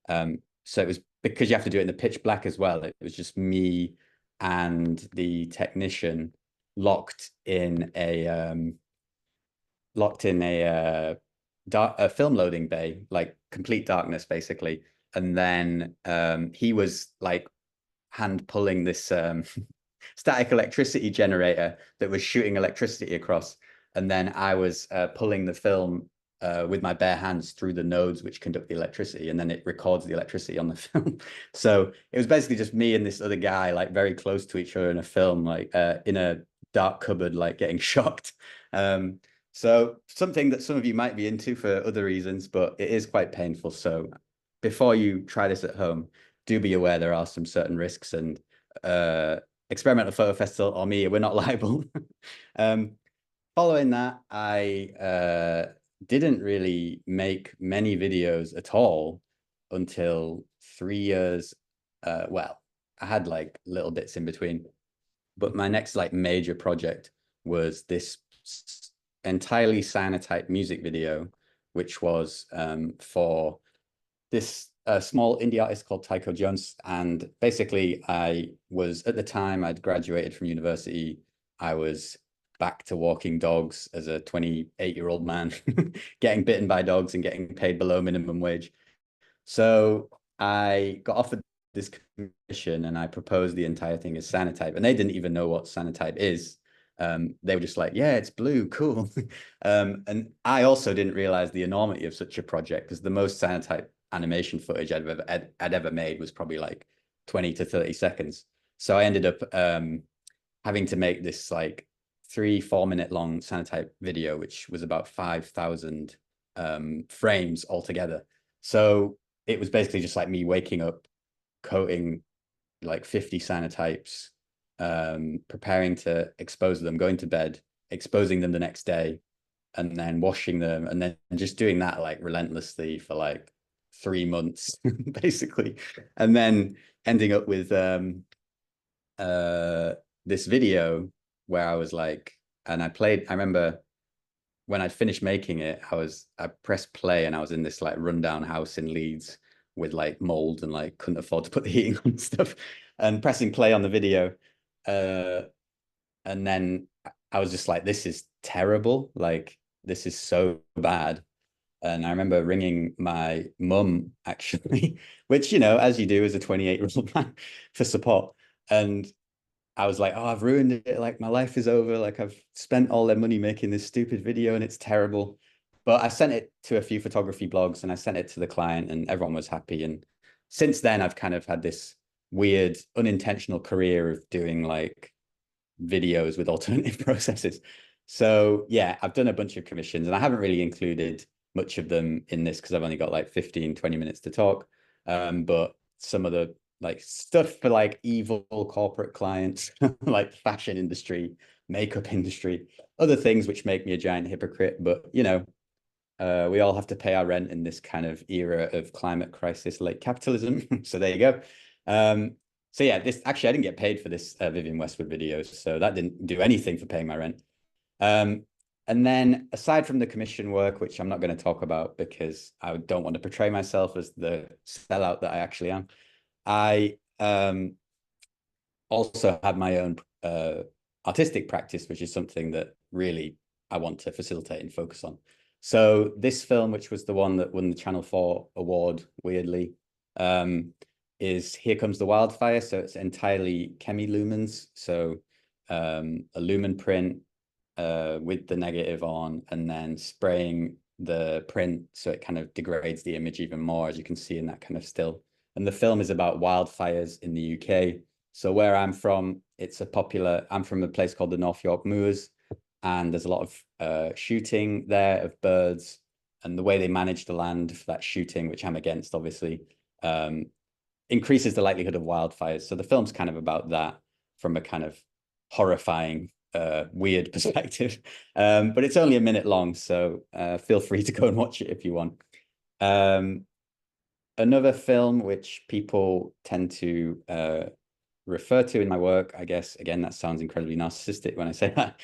So it was, because you have to do it in the pitch black as well, it was just me and the technician locked in a film loading bay, like complete darkness basically. And then he was like hand pulling this static electricity generator that was shooting electricity across. And then I was pulling the film with my bare hands through the nodes which conduct the electricity, and then it records the electricity on the film. So it was basically just me and this other guy, like very close to each other in a film, like in a dark cupboard, like getting shocked. So something that some of you might be into for other reasons, but it is quite painful. So before you try this at home, do be aware there are some certain risks, and Experimental Photo Festival or me, we're not liable. Following that, I didn't really make many videos at all until 3 years. Well, I had like little bits in between, but my next like major project was this entirely cyanotype music video, which was for this small indie artist called Tycho Jones. And basically I was, at the time I'd graduated from university, I was back to walking dogs as a 28-year-old man, getting bitten by dogs and getting paid below minimum wage. So I got offered this commission and I proposed the entire thing as cyanotype, and they didn't even know what cyanotype is. They were just like, yeah, it's blue, cool. And I also didn't realize the enormity of such a project, because the most cyanotype animation footage I'd ever made was probably like 20 to 30 seconds. So I ended up having to make this like 3-4 minute long cyanotype video, which was about 5,000 frames altogether. So it was basically just like me waking up, coating like 50 cyanotypes, preparing to expose them, going to bed, exposing them the next day, and then washing them, and then just doing that like relentlessly for like 3 months, basically. And then ending up with this video where I was like, and I remember when I'd finished making it, I pressed play and I was in this like rundown house in Leeds with like mold and like couldn't afford to put the heating on and stuff, and pressing play on the video. And then I was just like, this is terrible. Like, this is so bad. And I remember ringing my mum, actually, which, you know, as you do as a 28-year-old man, for support. And I was like, oh, I've ruined it. Like, my life is over. Like, I've spent all their money making this stupid video and it's terrible. But I sent it to a few photography blogs and I sent it to the client and everyone was happy. And since then, I've kind of had this weird, unintentional career of doing like videos with alternative processes. So yeah, I've done a bunch of commissions and I haven't really included much of them in this because I've only got like 15, 20 minutes to talk. But some of the like stuff for like evil corporate clients, like fashion industry, makeup industry, other things which make me a giant hypocrite. But, you know, we all have to pay our rent in this kind of era of climate crisis, like capitalism. So there you go. So yeah, this actually, I didn't get paid for this Vivienne Westwood video, so that didn't do anything for paying my rent. And then aside from the commission work, which I'm not going to talk about because I don't want to portray myself as the sellout that I actually am, I also have my own artistic practice, which is something that really I want to facilitate and focus on. So this film, which was the one that won the Channel 4 award, weirdly, is Here Comes the Wildfire. So it's entirely chemi-lumens. So a lumen print with the negative on, and then spraying the print so it kind of degrades the image even more, as you can see in that kind of still. And the film is about wildfires in the UK. So where I'm from, I'm from a place called the North York Moors, and there's a lot of shooting there of birds, and the way they manage the land for that shooting, which I'm against, obviously, increases the likelihood of wildfires. So the film's kind of about that from a kind of horrifying, weird perspective. But it's only a minute long, so feel free to go and watch it if you want. Another film which people tend to refer to in my work, I guess, again, that sounds incredibly narcissistic when I say that,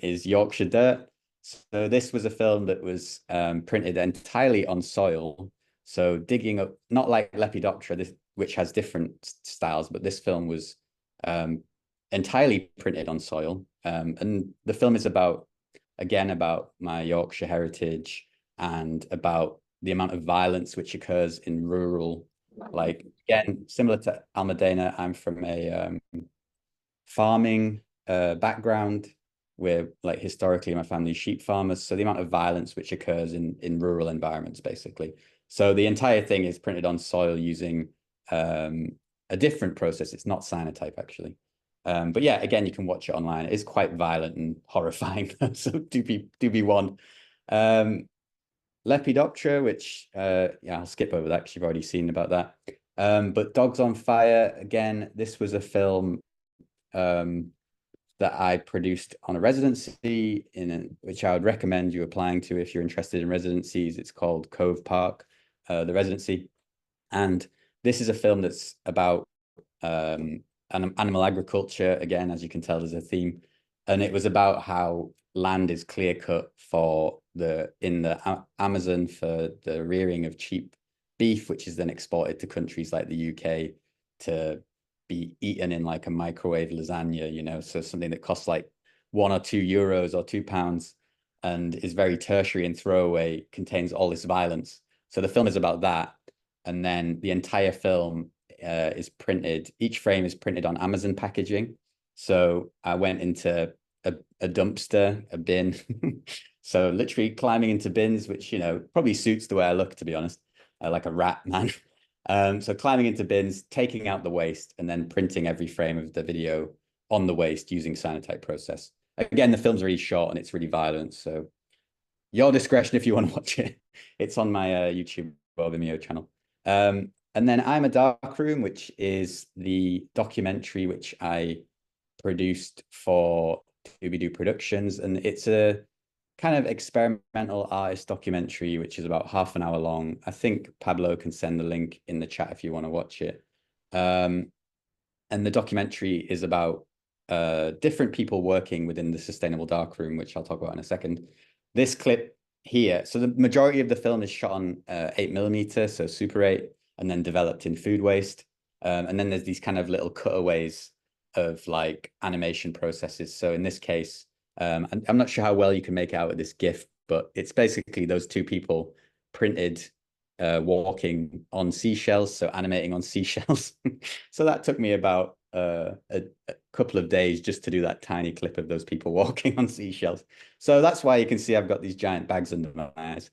is Yorkshire Dirt. So this was a film that was printed entirely on soil. So digging up, not like Lepidoptera, which has different styles, but this film was entirely printed on soil. And the film is about my Yorkshire heritage and about the amount of violence which occurs in rural, like, again, similar to Almudena, I'm from a farming background where, like, historically my family's sheep farmers. So the amount of violence which occurs in rural environments, basically. So the entire thing is printed on soil using a different process. It's not cyanotype, actually. But yeah, again, you can watch it online. It is quite violent and horrifying. So do be warned. Lepidoptera, which yeah, I'll skip over that because you've already seen about that. But Dogs on Fire, again, this was a film that I produced on a residency which I would recommend you applying to if you're interested in residencies. It's called Cove Park, the residency. And this is a film that's about animal agriculture. Again, as you can tell, there's a theme. And it was about how land is clear cut in the Amazon for the rearing of cheap beef, which is then exported to countries like the UK to be eaten in like a microwave lasagna, you know, so something that costs like €1 or €2 or £2 and is very tertiary and throwaway, contains all this violence. So the film is about that. And then the entire film is printed, each frame is printed on Amazon packaging. So I went into a dumpster, a bin. So literally climbing into bins, which, you know, probably suits the way I look, to be honest, like a rat man. So climbing into bins, taking out the waste, and then printing every frame of the video on the waste using cyanotype process. Again, the film's really short and it's really violent. So your discretion if you want to watch it. It's on my YouTube or Vimeo channel. And then I'm a Darkroom, which is the documentary which I produced for Doobie-Doo Productions. And it's a kind of experimental artist documentary, which is about half an hour long. I think Pablo can send the link in the chat if you want to watch it. And the documentary is about different people working within the Sustainable Darkroom, which I'll talk about in a second. This clip here, so the majority of the film is shot on 8mm, so Super 8, and then developed in food waste. And then there's these kind of little cutaways of like animation processes. So in this case, I'm not sure how well you can make out with this GIF, but it's basically those two people printed walking on seashells, so animating on seashells. So that took me about a couple of days just to do that tiny clip of those people walking on seashells. So that's why you can see I've got these giant bags under my eyes.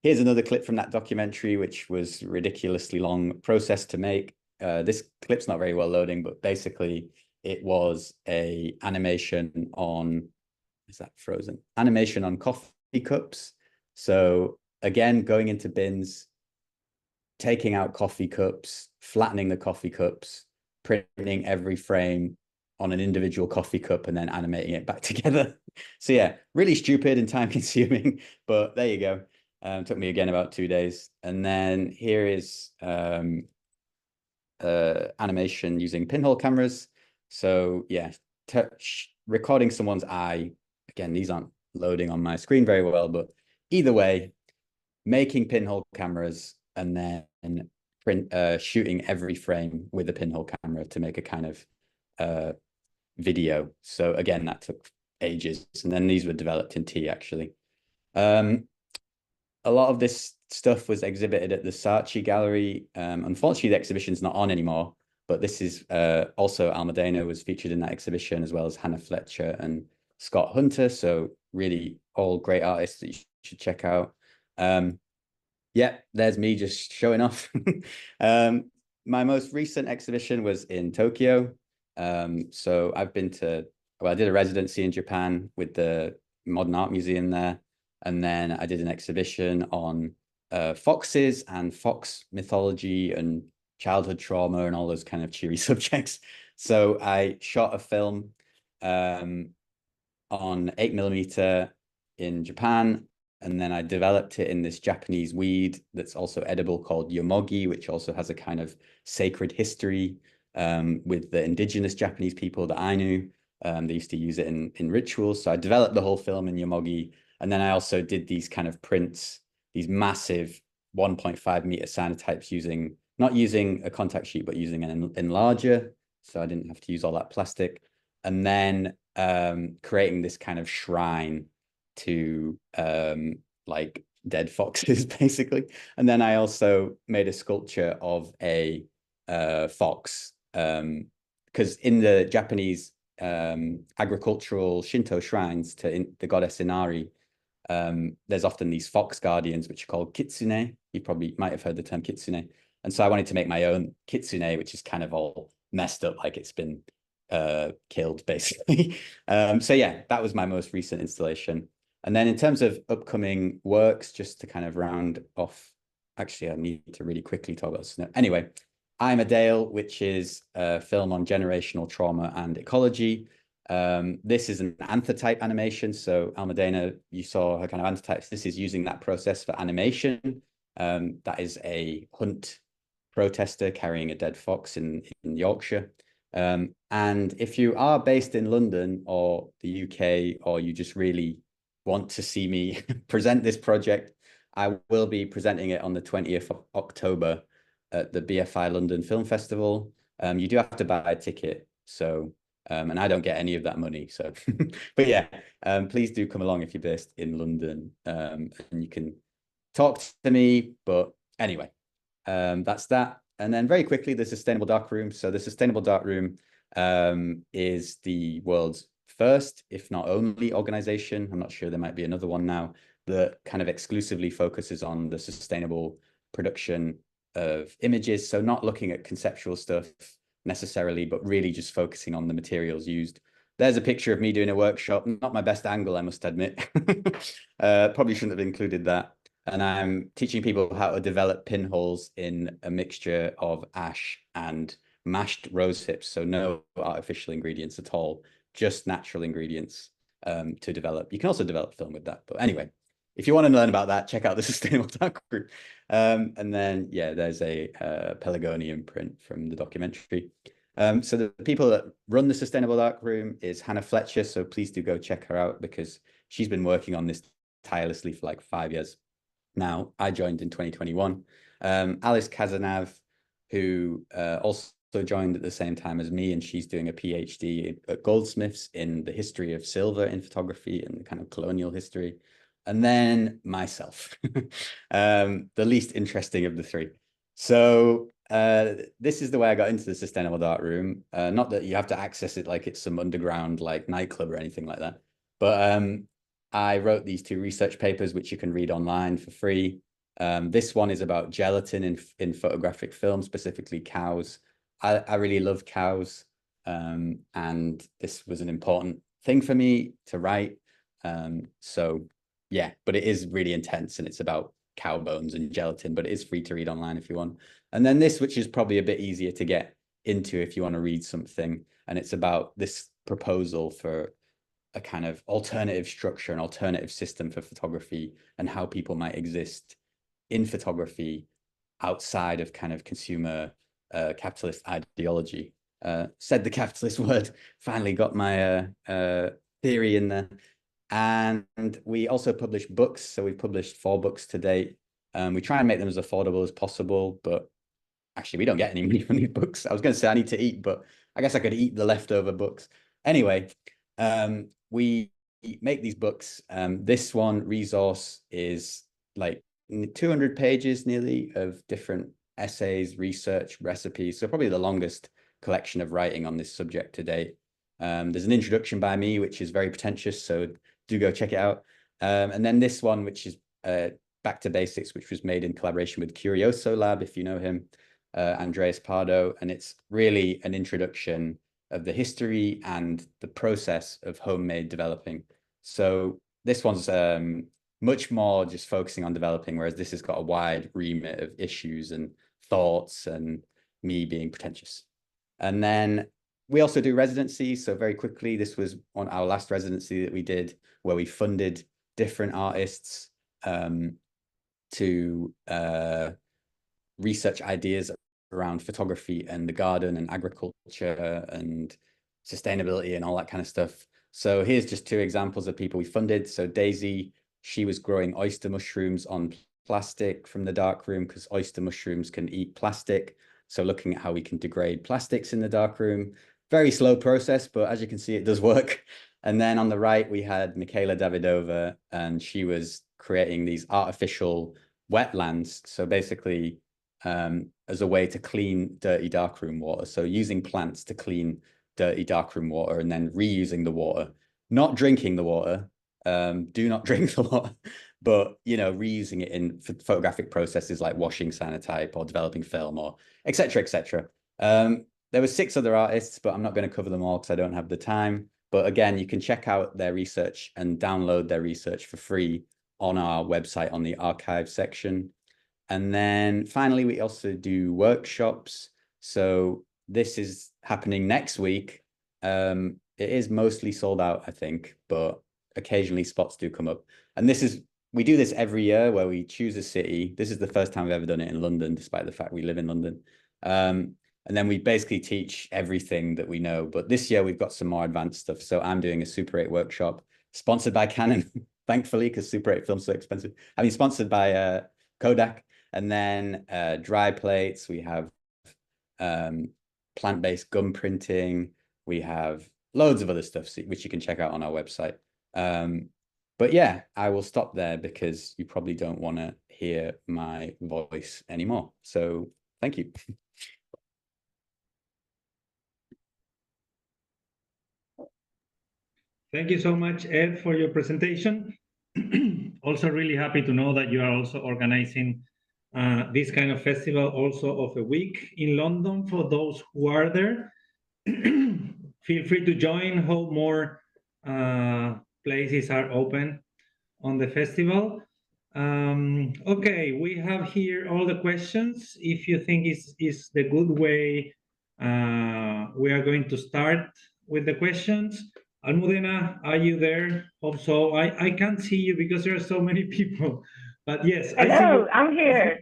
Here's another clip from that documentary, which was ridiculously long process to make. This clip's not very well loading, but basically it was a animation on, is that frozen? Animation on coffee cups. So again, going into bins, taking out coffee cups, flattening the coffee cups, printing every frame on an individual coffee cup and then animating it back together. So yeah, really stupid and time consuming, but there you go. Took me again about 2 days. And then here is animation using pinhole cameras. So yeah, recording someone's eye. Again, these aren't loading on my screen very well, but either way, making pinhole cameras and then shooting every frame with a pinhole camera to make a kind of video. So again, that took ages. And then these were developed in T, actually. A lot of this stuff was exhibited at the Saatchi Gallery. Unfortunately, the exhibition's not on anymore, but this is also Almudena was featured in that exhibition, as well as Hannah Fletcher and Scott Hunter. So really all great artists that you should check out. Yeah, there's me just showing off. My most recent exhibition was in Tokyo. So I've been I did a residency in Japan with the Modern Art Museum there. And then I did an exhibition on foxes and fox mythology and childhood trauma and all those kind of cheery subjects. So I shot a film on 8mm in Japan, and then I developed it in this Japanese weed that's also edible called yomogi, which also has a kind of sacred history with the indigenous Japanese people that I knew. They used to use it in rituals. So I developed the whole film in yomogi. And then I also did these kind of prints, these massive 1.5 meter cyanotypes not using a contact sheet, but using an enlarger. So I didn't have to use all that plastic. And then creating this kind of shrine to like dead foxes, basically. And then I also made a sculpture of a fox, because in the Japanese agricultural Shinto shrines to the goddess Inari, there's often these fox guardians, which are called kitsune. You probably might have heard the term kitsune. And so I wanted to make my own kitsune, which is kind of all messed up, like it's been killed, basically. So yeah, that was my most recent installation. And then in terms of upcoming works, just to kind of round off, actually, I need to really quickly talk about snow. Anyway, I'm a Dale, which is a film on generational trauma and ecology. This is an anthotype animation. So Almudena, you saw her kind of anthotypes. This is using that process for animation. That is a hunt protester carrying a dead fox in Yorkshire. And if you are based in London or the UK, or you just really want to see me present this project, I will be presenting it on the 20th of October at the BFI London Film Festival. You do have to buy a ticket, so and I don't get any of that money. So, but yeah, please do come along if you're based in London, and you can talk to me. But anyway, that's that. And then very quickly, the Sustainable Darkroom. So the Sustainable Darkroom is the world's first, if not only, organization. I'm not sure, there might be another one now, that kind of exclusively focuses on the sustainable production of images. So not looking at conceptual stuff necessarily, but really just focusing on the materials used. There's a picture of me doing a workshop. Not my best angle, I must admit. Probably shouldn't have included that. And I'm teaching people how to develop pinholes in a mixture of ash and mashed rose hips. So no artificial ingredients at all, just natural ingredients to develop. You can also develop film with that. But anyway, if you want to learn about that, check out the Sustainable Darkroom. And then, yeah, there's a Pelargonium print from the documentary. So the people that run the Sustainable Darkroom is Hannah Fletcher. So please do go check her out, because she's been working on this tirelessly for like 5 years. Now, I joined in 2021. Alice Kazanav, who also joined at the same time as me, and she's doing a PhD at Goldsmiths in the history of silver in photography and kind of colonial history. And then myself, the least interesting of the three. So this is the way I got into the Sustainable Darkroom. Not that you have to access it like it's some underground like nightclub or anything like that, but I wrote these 2 research papers, which you can read online for free. This one is about gelatin in photographic film, specifically cows. I really love cows, and this was an important thing for me to write. So yeah, but it is really intense, and it's about cow bones and gelatin, but it is free to read online if you want. And then this, which is probably a bit easier to get into if you want to read something, and it's about this proposal for a kind of alternative structure, an alternative system for photography, and how people might exist in photography outside of kind of consumer capitalist ideology. Said the capitalist word, finally got my theory in there. And we also publish books. So we've published 4 books to date. We try and make them as affordable as possible, but actually we don't get any money from these books. I was going to say I need to eat, but I guess I could eat the leftover books. Anyway, we make these books. This one, Resource, is like 200 pages nearly of different essays, research, recipes. So probably the longest collection of writing on this subject to date. There's an introduction by me, which is very pretentious, so do go check it out. And then this one, which is Back to Basics, which was made in collaboration with Curioso Lab, if you know him, Andreas Pardo. And it's really an introduction of the history and the process of homemade developing. So this one's much more just focusing on developing, whereas this has got a wide remit of issues and thoughts and me being pretentious. And then we also do residencies. So very quickly, this was on our last residency that we did, where we funded different artists to research ideas around photography and the garden and agriculture and sustainability and all that kind of stuff. So here's just 2 examples of people we funded. So Daisy, she was growing oyster mushrooms on plastic from the darkroom, because oyster mushrooms can eat plastic. So looking at how we can degrade plastics in the darkroom. Very slow process, but as you can see, it does work. And then on the right, we had Michaela Davidova, and she was creating these artificial wetlands. So basically, as a way to clean dirty darkroom water. So using plants to clean dirty darkroom water and then reusing the water, not drinking the water. Do not drink the water, but, you know, reusing it in photographic processes like washing cyanotype or developing film or et cetera, et cetera. There were 6 other artists, but I'm not going to cover them all because I don't have the time. But again, you can check out their research and download their research for free on our website on the archive section. And then finally, we also do workshops. So this is happening next week. It is mostly sold out, I think, but occasionally spots do come up. And this is we do this every year where we choose a city. This is the first time we've ever done it in London, despite the fact we live in London. And then we basically teach everything that we know. But this year we've got some more advanced stuff. So I'm doing a Super 8 workshop sponsored by Canon, thankfully, because Super 8 films are so expensive. I mean, sponsored by Kodak. And then dry plates. We have plant-based gum printing. We have loads of other stuff, which you can check out on our website. But yeah, I will stop there because you probably don't want to hear my voice anymore. So thank you. Thank you so much, Ed, for your presentation. Also really happy to know that you are also organizing this kind of festival also of a week in London for those who are there. Feel free to join. Hope more places are open on the festival. Okay, we have here all the questions. If you think is the good way, we are going to start with the questions. Almudena, are you there? Hope so. I can't see you because there are so many people, but yes, Hello, I see you. I'm here.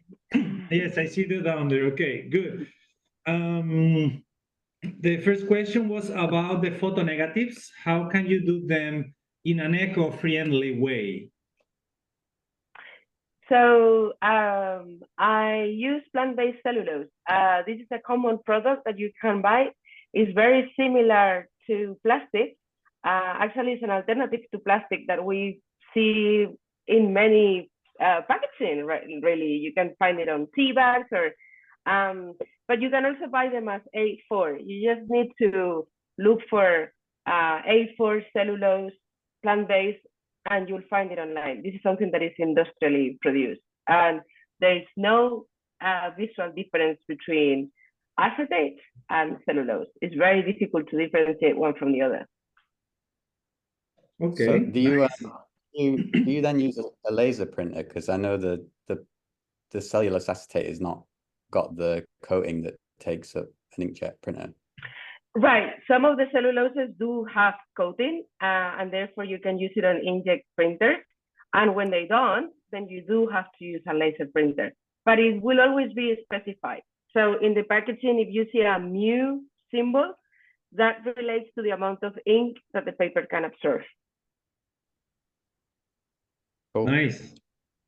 Yes, I see you down there. Okay, good. The first question was about the photo negatives. How can you do them in an eco-friendly way? So I use plant-based cellulose. This is a common product that you can buy. It's very similar to plastic. Actually, it's an alternative to plastic that we see in many packaging, right? Really, you can find it on tea bags or, but you can also buy them as A4. You just need to look for A4 cellulose, plant-based, and you'll find it online. This is something that is industrially produced. And there is no visual difference between acetate and cellulose. It's very difficult to differentiate one from the other. Okay. So do you then use a laser printer? Because I know the cellulose acetate has not got the coating that takes up an inkjet printer. Right. Some of the celluloses do have coating, and therefore you can use it on inkjet printers. And when they don't, then you do have to use a laser printer. But it will always be specified. So in the packaging, if you see a mu symbol, that relates to the amount of ink that the paper can absorb. Cool. Nice.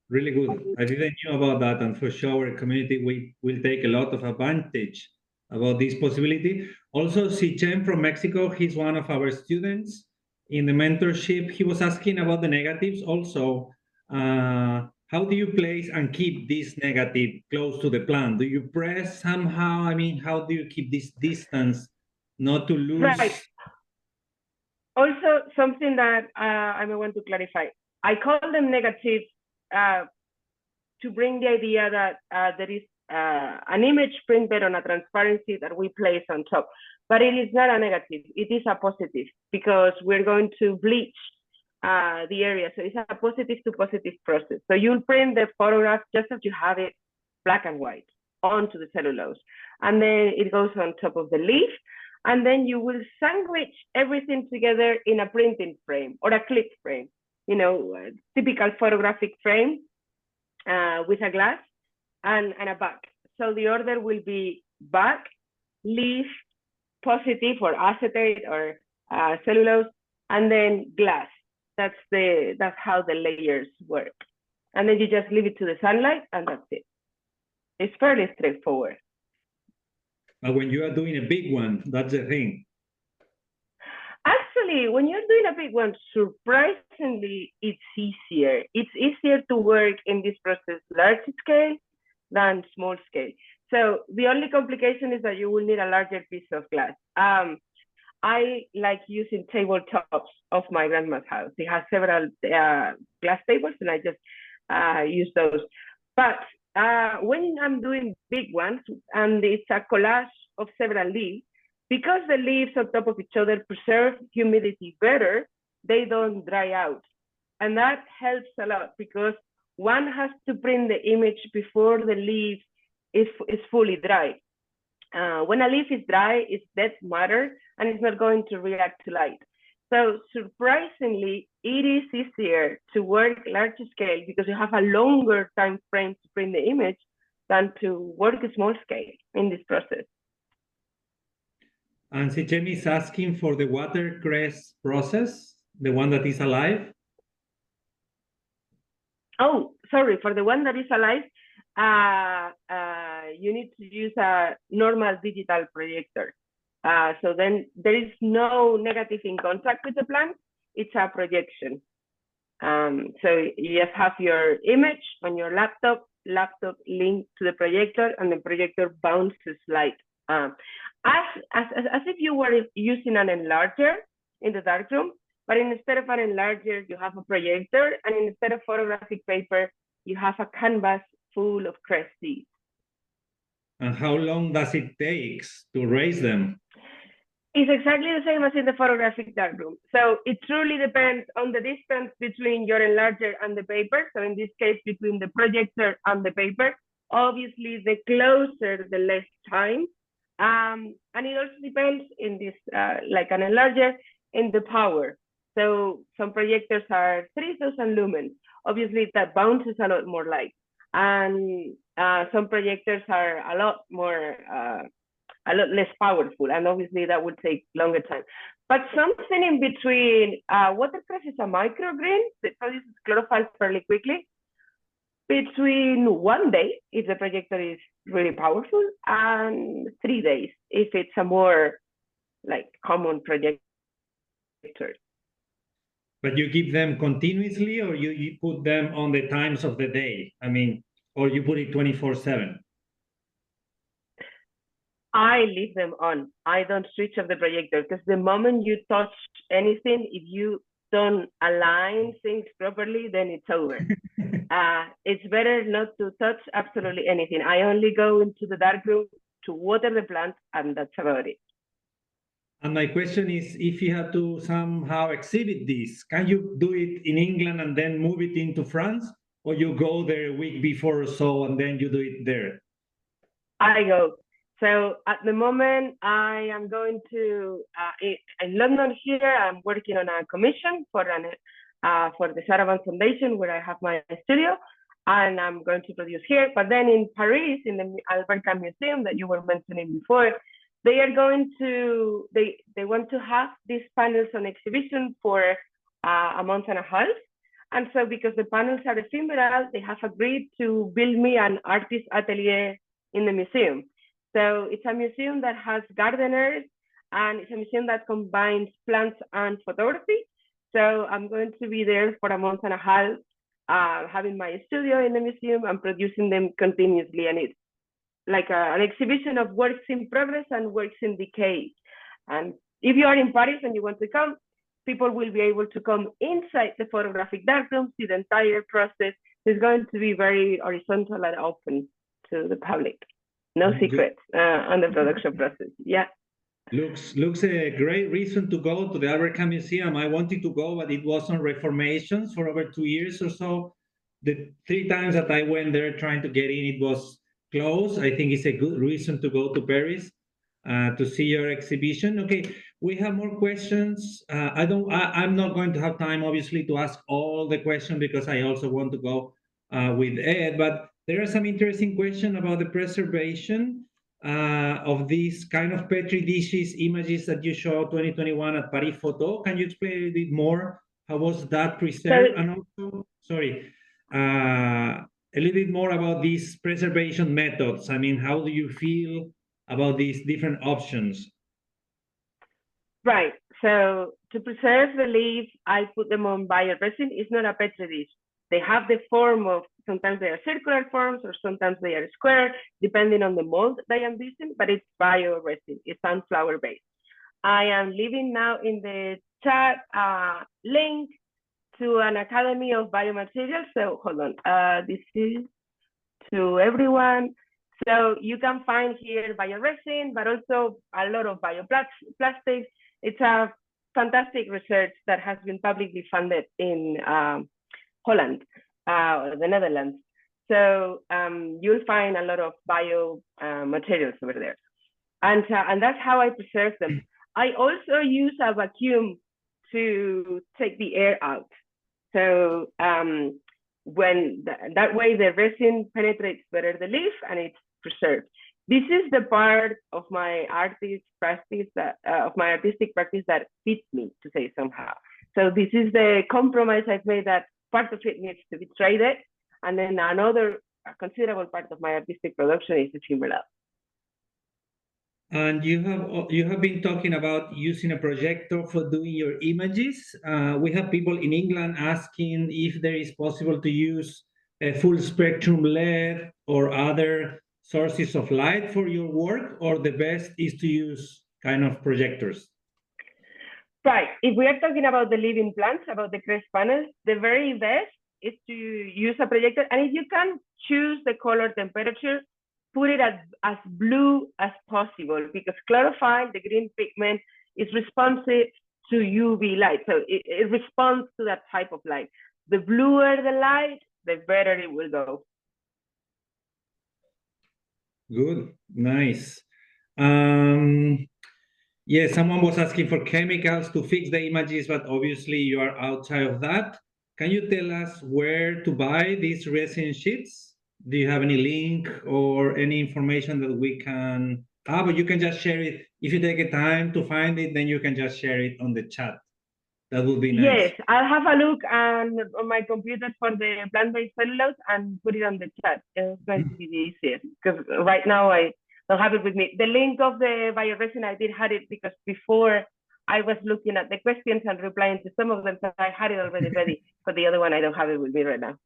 Really good. I didn't know about that, and for sure our community will take a lot of advantage about this possibility. Also, Sichen from Mexico, he's one of our students in the mentorship. He was asking about the negatives also. How do you place and keep this negative close to the plant? Do you press somehow? I mean, how do you keep this distance not to lose? Right. Also, something that I may want to clarify. I call them negatives to bring the idea that there is an image printed on a transparency that we place on top, but it is not a negative, it is a positive because we're going to bleach the area. So it's a positive to positive process. So you'll print the photograph just as you have it, black and white, onto the cellulose. And then it goes on top of the leaf. And then you will sandwich everything together in a printing frame or a clip frame, you know, a typical photographic frame with a glass and a back. So the order will be back, leaf, positive or acetate or cellulose, and then glass. That's how the layers work. And then you just leave it to the sunlight and that's it. It's fairly straightforward. But when you are doing a big one, that's the thing. Actually, when you're doing a big one, surprisingly, it's easier. It's easier to work in this process large scale than small scale. So the only complication is that you will need a larger piece of glass. I like using tabletops of my grandma's house. It has several glass tables and I just use those. But when I'm doing big ones and it's a collage of several leaves, because the leaves on top of each other preserve humidity better, they don't dry out. And that helps a lot because one has to print the image before the leaf is fully dry. When a leaf is dry, it's dead matter and it's not going to react to light. So surprisingly, it is easier to work large scale because you have a longer time frame to print the image than to work small scale in this process. And Sichemi is asking for the watercress process, the one that is alive. Oh, sorry, for the one that is alive, you need to use a normal digital projector. So then there is no negative in contact with the plant, it's a projection. So you just have your image on your laptop linked to the projector, and the projector bounces light. As if you were using an enlarger in the darkroom, but instead of an enlarger, you have a projector, and instead of photographic paper, you have a canvas full of crest seeds. And how long does it take to raise them? It's exactly the same as in the photographic darkroom. So it truly depends on the distance between your enlarger and the paper. So in this case, between the projector and the paper. Obviously, the closer, the less time. And it also depends in this, like an enlarger, in the power. So some projectors are 3000 lumens. Obviously, that bounces a lot more light. And some projectors are a lot more, a lot less powerful, and obviously that would take longer time. But something in between, watercress is a microgreen that produces chlorophyll fairly quickly. Between 1 day, if the projector is really powerful, and 3 days, if it's a more like common projector. But you give them continuously, or you put them on the times of the day? I mean, or you put it 24/7? I leave them on. I don't switch off the projector, because the moment you touch anything, if you don't align things properly, then it's over. It's better not to touch absolutely anything. I only go into the darkroom to water the plant, and that's about it. And my question is, if you have to somehow exhibit this, can you do it in England and then move it into France? Or you go there a week before or so and then you do it there? I go. So at the moment, I am going to, in London here, I'm working on a commission for the Saravan Foundation, where I have my studio, and I'm going to produce here. But then in Paris, in the Alberta Museum that you were mentioning before, they are going to, they want to have these panels on exhibition for a month and a half. And so because the panels are ephemeral, they have agreed to build me an artist atelier in the museum. So it's a museum that has gardeners, and it's a museum that combines plants and photography. So I'm going to be there for a month and a half, having my studio in the museum and producing them continuously. And it's like an exhibition of works in progress and works in decay. And if you are in Paris and you want to come, people will be able to come inside the photographic darkroom, see the entire process. It's going to be very horizontal and open to the public. No secrets on the production process. Yeah. Looks a great reason to go to the Alberta Museum. I wanted to go, but it was on reformations for over 2 years or so. The 3 times that I went there trying to get in, it was closed. I think it's a good reason to go to Paris to see your exhibition. Okay, we have more questions. I'm not going to have time, obviously, to ask all the questions because I also want to go with Ed, but there are some interesting questions about the preservation of these kind of Petri dishes images that you showed 2021 at Paris Photo. Can you explain a little bit more? How was that preserved? And also, sorry, a little bit more about these preservation methods. I mean, how do you feel about these different options? Right. So to preserve the leaves, I put them on bioresin. It's not a Petri dish. They have the form of, sometimes they are circular forms or sometimes they are square, depending on the mold they are using, but it's bioresin. It's sunflower based. I am leaving now in the chat link to an Academy of Biomaterials. So hold on, this is to everyone. So you can find here bioresin, but also a lot of bioplastics. It's a fantastic research that has been publicly funded in Holland, the Netherlands. So you'll find a lot of bio materials over there. And that's how I preserve them. I also use a vacuum to take the air out. So that way the resin penetrates better the leaf and it's preserved. This is the part of my artistic practice that fits me, to say somehow. So this is the compromise I've made, that part of it needs to be traded, and then another considerable part of my artistic production is ephemeral. And you have been talking about using a projector for doing your images. We have people in England asking if there is possible to use a full spectrum LED or other sources of light for your work, or the best is to use kind of projectors. Right. If we are talking about the living plants, about the crest panels, the very best is to use a projector. And if you can choose the color temperature, put it as blue as possible, because chlorophyll, the green pigment, is responsive to UV light. So it responds to that type of light. The bluer the light, the better it will go. Good, nice. Yeah, someone was asking for chemicals to fix the images, but obviously you are outside of that. Can you tell us where to buy these resin sheets? Do you have any link or any information that we can have? Or you can just share it. If you take a time to find it, then you can just share it on the chat. That would be nice. Yes, I'll have a look on my computer for the plant-based cellulose and put it on the chat. It's going to be the easiest, because right now I don't have it with me. The link of the bioresin, I did have it because before I was looking at the questions and replying to some of them, so I had it already ready. For the other one, I don't have it with me right now.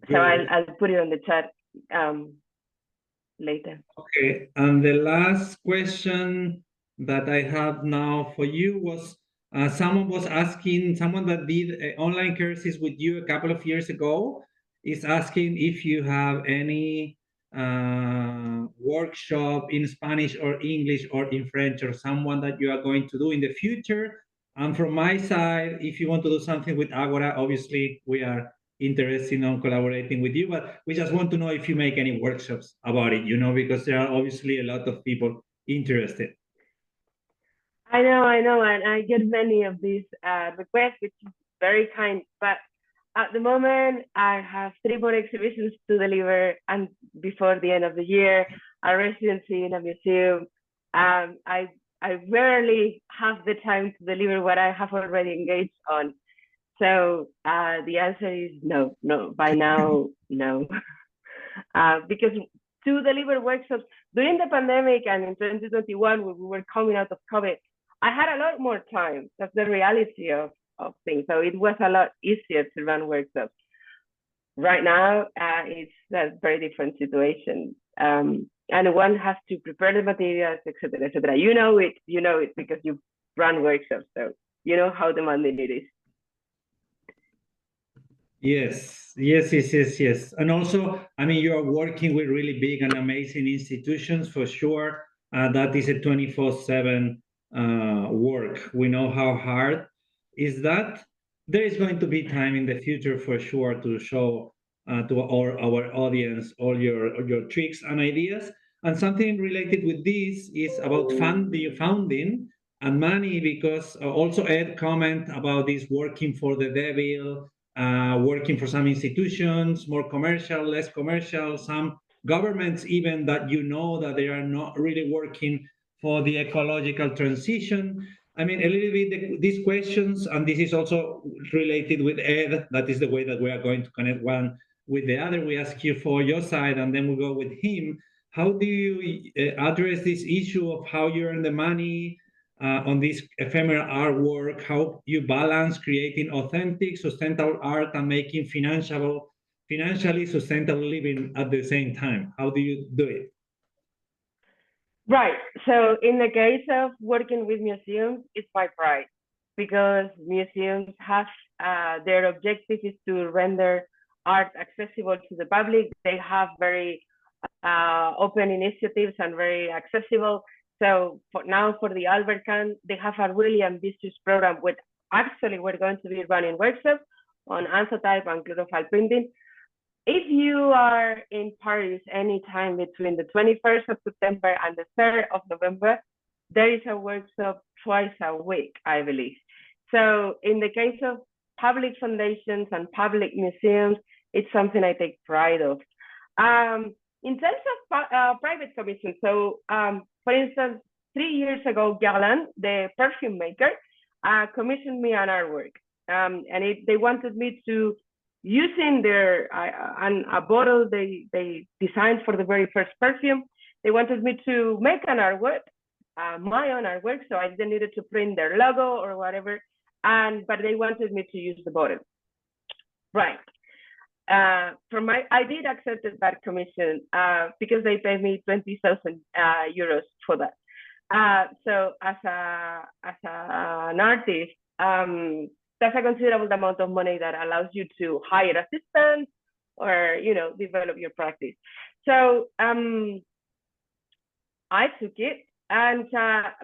Good. So I'll put it on the chat later. Okay, and the last question that I have now for you was, someone was asking, someone that did online courses with you a couple of years ago is asking if you have any workshop in Spanish or English or in French, or someone that you are going to do in the future. And from my side, if you want to do something with Agora, obviously we are interested in collaborating with you, but we just want to know if you make any workshops about it, because there are obviously a lot of people interested. I know, and I get many of these requests, which is very kind, but at the moment, I have 3 more exhibitions to deliver, and before the end of the year, a residency in a museum. I rarely have the time to deliver what I have already engaged on. So the answer is no. By now, no. Because to deliver workshops during the pandemic and in 2021, when we were coming out of COVID, I had a lot more time. That's the reality of things. So it was a lot easier to run workshops. Right now, it's a very different situation. And one has to prepare the materials, etc., etc. You know it because you run workshops, so you know how demanding it is. Yes. And also, I mean, you are working with really big and amazing institutions for sure. That is a 24/7 work. We know how hard is that. There is going to be time in the future for sure to show to our audience all your tricks and ideas. And something related with this is about funding and money, because also Ed comment about this working for the devil, working for some institutions, more commercial, less commercial, some governments even that that they are not really working for the ecological transition. I mean, a little bit these questions, and this is also related with Ed, that is the way that we are going to connect one with the other. We ask you for your side, and then we go with him. How do you address this issue of how you earn the money on this ephemeral artwork, how you balance creating authentic, sustainable art and making financially sustainable living at the same time? How do you do it? Right. So in the case of working with museums, it's my pride, because museums have their objective is to render art accessible to the public. They have very open initiatives and very accessible. So for the Albert Kahn, they have a really ambitious program with actually we're going to be running workshops on anthotype and chlorophyll printing. If you are in Paris anytime between the 21st of September and the 3rd of November, there is a workshop twice a week, I believe. So in the case of public foundations and public museums, it's something I take pride of. In terms of private commissions, so for instance, 3 years ago, Guerlain, the perfume maker, commissioned me an artwork, and they wanted me to, using their a bottle they designed for the very first perfume, they wanted me to make an artwork, my own artwork, so I didn't need to print their logo or whatever, but they wanted me to use the bottle. Right. I did accept that commission because they paid me 20,000 euros for that. So as an artist, that's a considerable amount of money that allows you to hire assistants or, you know, develop your practice. So I took it, and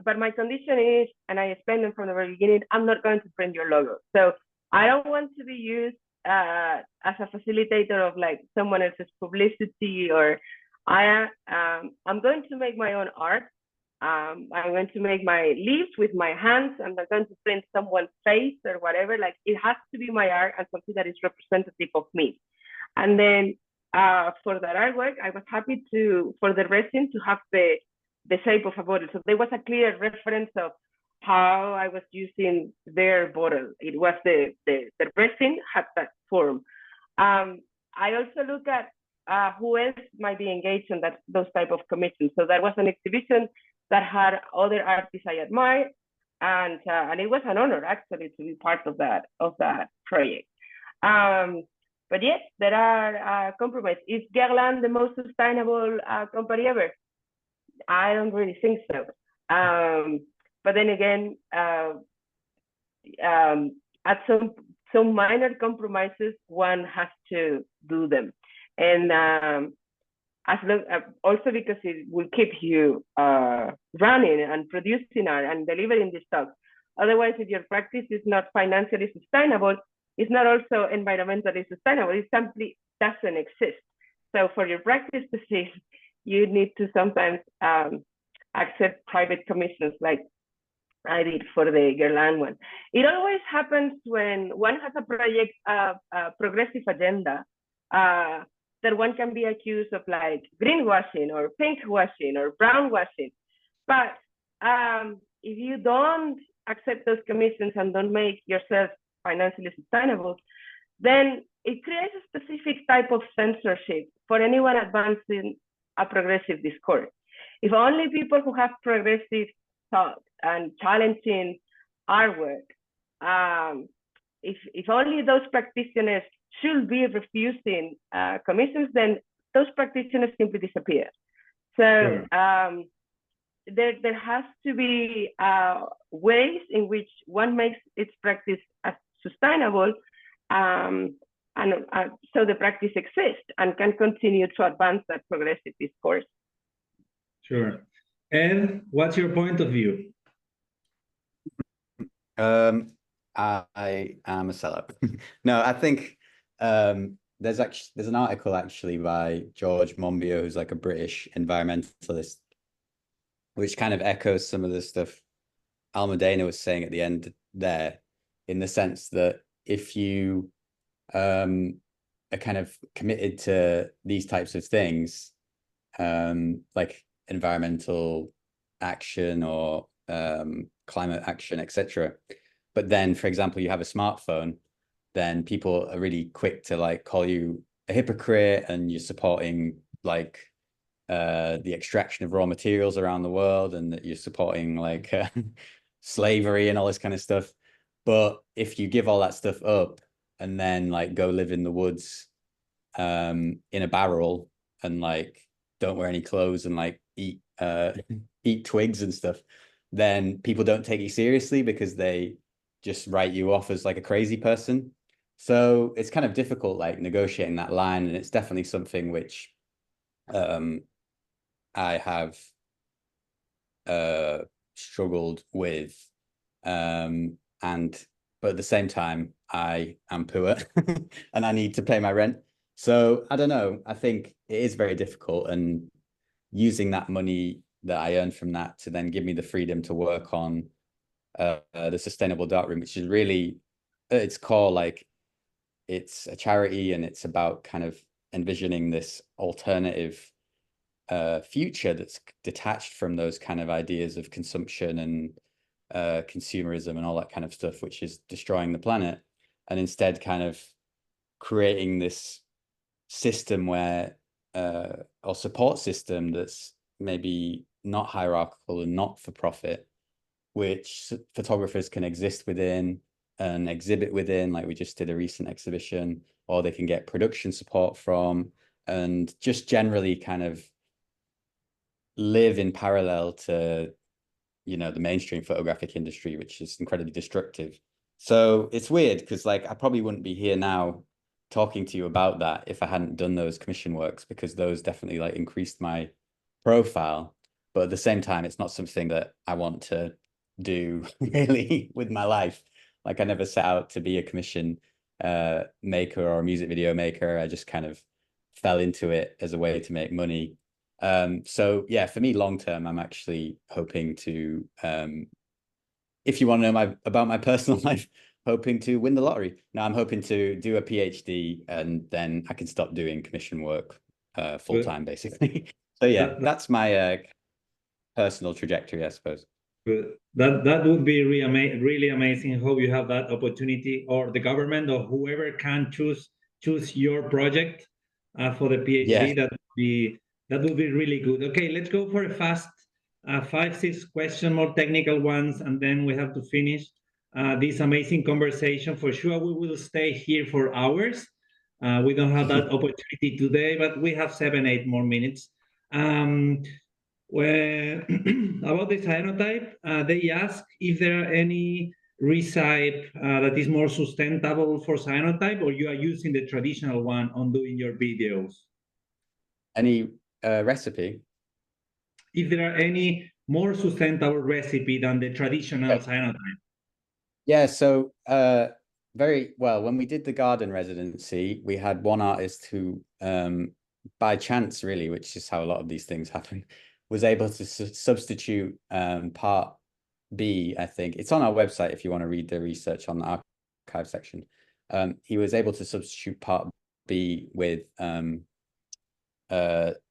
but my condition is, and I explained them from the very beginning, I'm not going to print your logo. So I don't want to be used as a facilitator of like someone else's publicity, or I'm going to make my own art. I'm going to make my leaves with my hands. I'm not going to print someone's face or whatever. Like, it has to be my art and something that is representative of me. And then for that artwork, I was happy for the resin to have the shape of a bottle. So there was a clear reference of how I was using their bottle. It was the resin had that form. I also look at who else might be engaged in those type of commissions. So that was an exhibition that had other artists I admire, and it was an honor actually to be part of that project. But yes, there are compromises. Is Guerlain the most sustainable company ever? I don't really think so. But then again, at some minor compromises, one has to do them, and also because it will keep you running and producing art and delivering the stock. Otherwise, if your practice is not financially sustainable, it's not also environmentally sustainable. It simply doesn't exist. So for your practice to succeed, you need to sometimes accept private commissions, like I did for the Guerlain one. It always happens when one has a project, progressive agenda, that one can be accused of like greenwashing or pinkwashing or brownwashing. But if you don't accept those commissions and don't make yourself financially sustainable, then it creates a specific type of censorship for anyone advancing a progressive discourse. If only people who have progressive thought and challenging artwork, if only those practitioners should be refusing commissions, then those practitioners simply disappear. So there has to be ways in which one makes its practice sustainable, and so the practice exists and can continue to advance that progressive discourse. Sure. Ed, what's your point of view? I am a seller. No, I think there's an article actually by George Monbiot, who's like a British environmentalist, which kind of echoes some of the stuff Almudena was saying at the end there, in the sense that if you are kind of committed to these types of things, like environmental action or climate action, etc., but then, for example, you have a smartphone, then people are really quick to like call you a hypocrite, and you're supporting like the extraction of raw materials around the world, and that you're supporting like slavery and all this kind of stuff. But if you give all that stuff up and then like go live in the woods in a barrel and like don't wear any clothes and like eat twigs and stuff, then people don't take you seriously because they just write you off as like a crazy person. So it's kind of difficult, like negotiating that line, and it's definitely something which I have struggled with, but at the same time I am poor and I need to pay my rent. So I don't know, I think it is very difficult, and using that money that I earn from that to then give me the freedom to work on the Sustainable Darkroom, which is really at its core, like it's a charity and it's about kind of envisioning this alternative future that's detached from those kind of ideas of consumption and consumerism and all that kind of stuff, which is destroying the planet, and instead kind of creating this system where or support system that's maybe not hierarchical and not for profit, which photographers can exist within and exhibit within, like we just did a recent exhibition, or they can get production support from, and just generally kind of live in parallel to, you know, the mainstream photographic industry, which is incredibly destructive. So it's weird because like I probably wouldn't be here now talking to you about that if I hadn't done those commission works, because those definitely like increased my profile. But at the same time, it's not something that I want to do really with my life. Like I never set out to be a commission maker or a music video maker. I just kind of fell into it as a way to make money. So yeah, for me, long term, I'm actually hoping to, if you want to know about my personal life, hoping to win the lottery. Now I'm hoping to do a PhD and then I can stop doing commission work full time, basically. So yeah, that's my personal trajectory, I suppose. That would be really amazing. Hope you have that opportunity, or the government or whoever can choose your project for the PhD. Yeah. That would be really good. Okay, let's go for a fast 5-6 question, more technical ones, and then we have to finish this amazing conversation. For sure, we will stay here for hours. We don't have that opportunity today, but we have 7-8 more minutes. Well, about the cyanotype, they ask if there are any recipe that is more sustainable for cyanotype, or you are using the traditional one on doing your videos. Any recipe? If there are any more sustainable recipe than the traditional cyanotype. Yeah, so very well, when we did the garden residency, we had one artist who, by chance really, which is how a lot of these things happen, was able to substitute part B, I think. It's on our website if you want to read the research on the archive section. He was able to substitute part B with an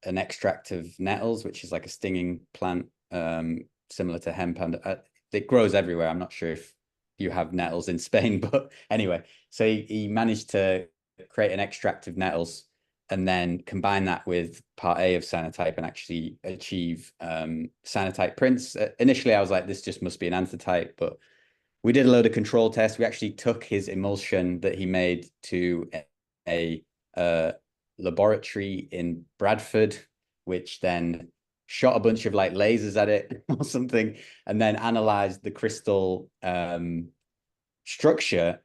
extract of nettles, which is like a stinging plant similar to hemp, and it grows everywhere. I'm not sure if you have nettles in Spain, but anyway, so he managed to create an extract of nettles and then combine that with part A of cyanotype and actually achieve cyanotype prints. Initially, I was like, this just must be an anthotype, but we did a load of control tests. We actually took his emulsion that he made to a laboratory in Bradford, which then shot a bunch of like lasers at it or something, and then analyzed the crystal structure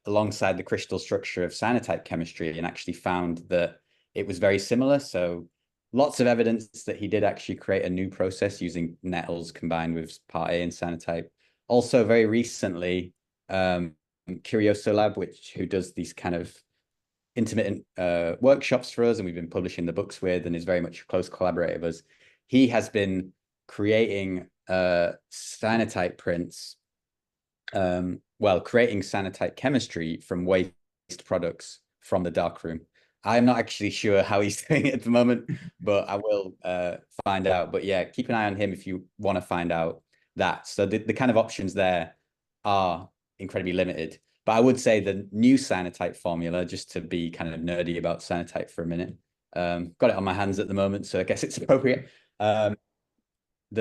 alongside the crystal structure of cyanotype chemistry, and actually found that it was very similar. So lots of evidence that he did actually create a new process using nettles combined with part A and cyanotype. Also very recently, Curioso Lab, who does these kind of intermittent workshops for us, and we've been publishing the books with, and is very much a close collaborator of us. He has been creating cyanotype prints, creating cyanotype chemistry from waste products from the darkroom. I'm not actually sure how he's doing it at the moment, but I will find out. But yeah, keep an eye on him if you want to find out that. So the kind of options there are incredibly limited. But I would say the new cyanotype formula, just to be kind of nerdy about cyanotype for a minute, got it on my hands at the moment, so I guess it's appropriate. The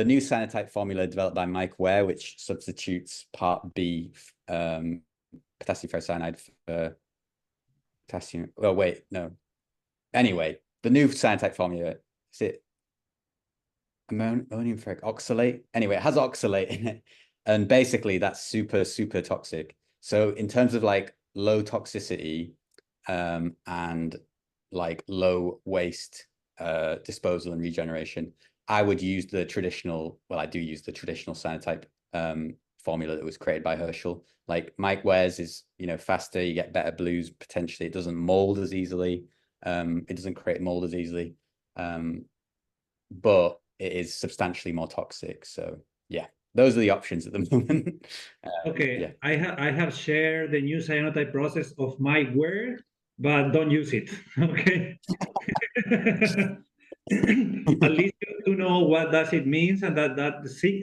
new cyanotype formula developed by Mike Ware, which substitutes part B potassium ferrocyanide for potassium. Oh, wait, no. Anyway, the new cyanotype formula, is it ammonium ferric oxalate? Anyway, it has oxalate in it. And basically that's super, super toxic. So in terms of like low toxicity and like low waste disposal and regeneration, I would use the traditional, I do use the traditional cyanotype formula that was created by Herschel. Like Mike Ware's is, faster, you get better blues, potentially. It doesn't mold as easily. It doesn't create mold as easily. But it is substantially more toxic. So yeah, those are the options at the moment. Okay, yeah. I have shared the new cyanotype process of my work, but don't use it. Okay. At least to know what does it means and that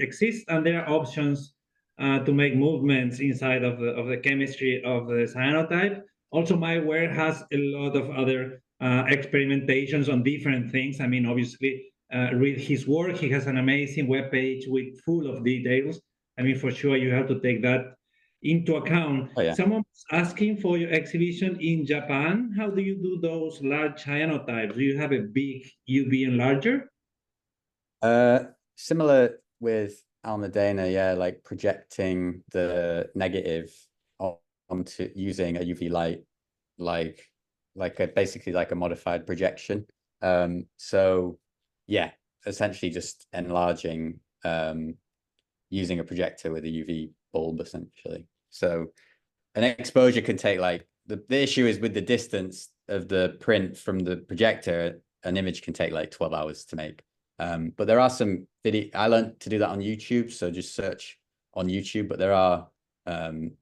exists, and there are options to make movements inside of the chemistry of the cyanotype. Also, my work has a lot of other experimentations on different things. I mean, obviously, read his work. He has an amazing webpage with full of details. I mean, for sure, you have to take that into account. Oh, yeah. Someone's asking for your exhibition in Japan. How do you do those large cyanotypes? Do you have a big UV enlarger? Similar with Almudena, yeah, like projecting the negative onto using a UV light, like basically like a modified projection. So yeah, essentially just enlarging using a projector with a UV bulb, essentially. So an exposure can take like the issue is with the distance of the print from the projector, an image can take like 12 hours to make. But there are some video, I learned to do that on YouTube, so just search on YouTube, but there are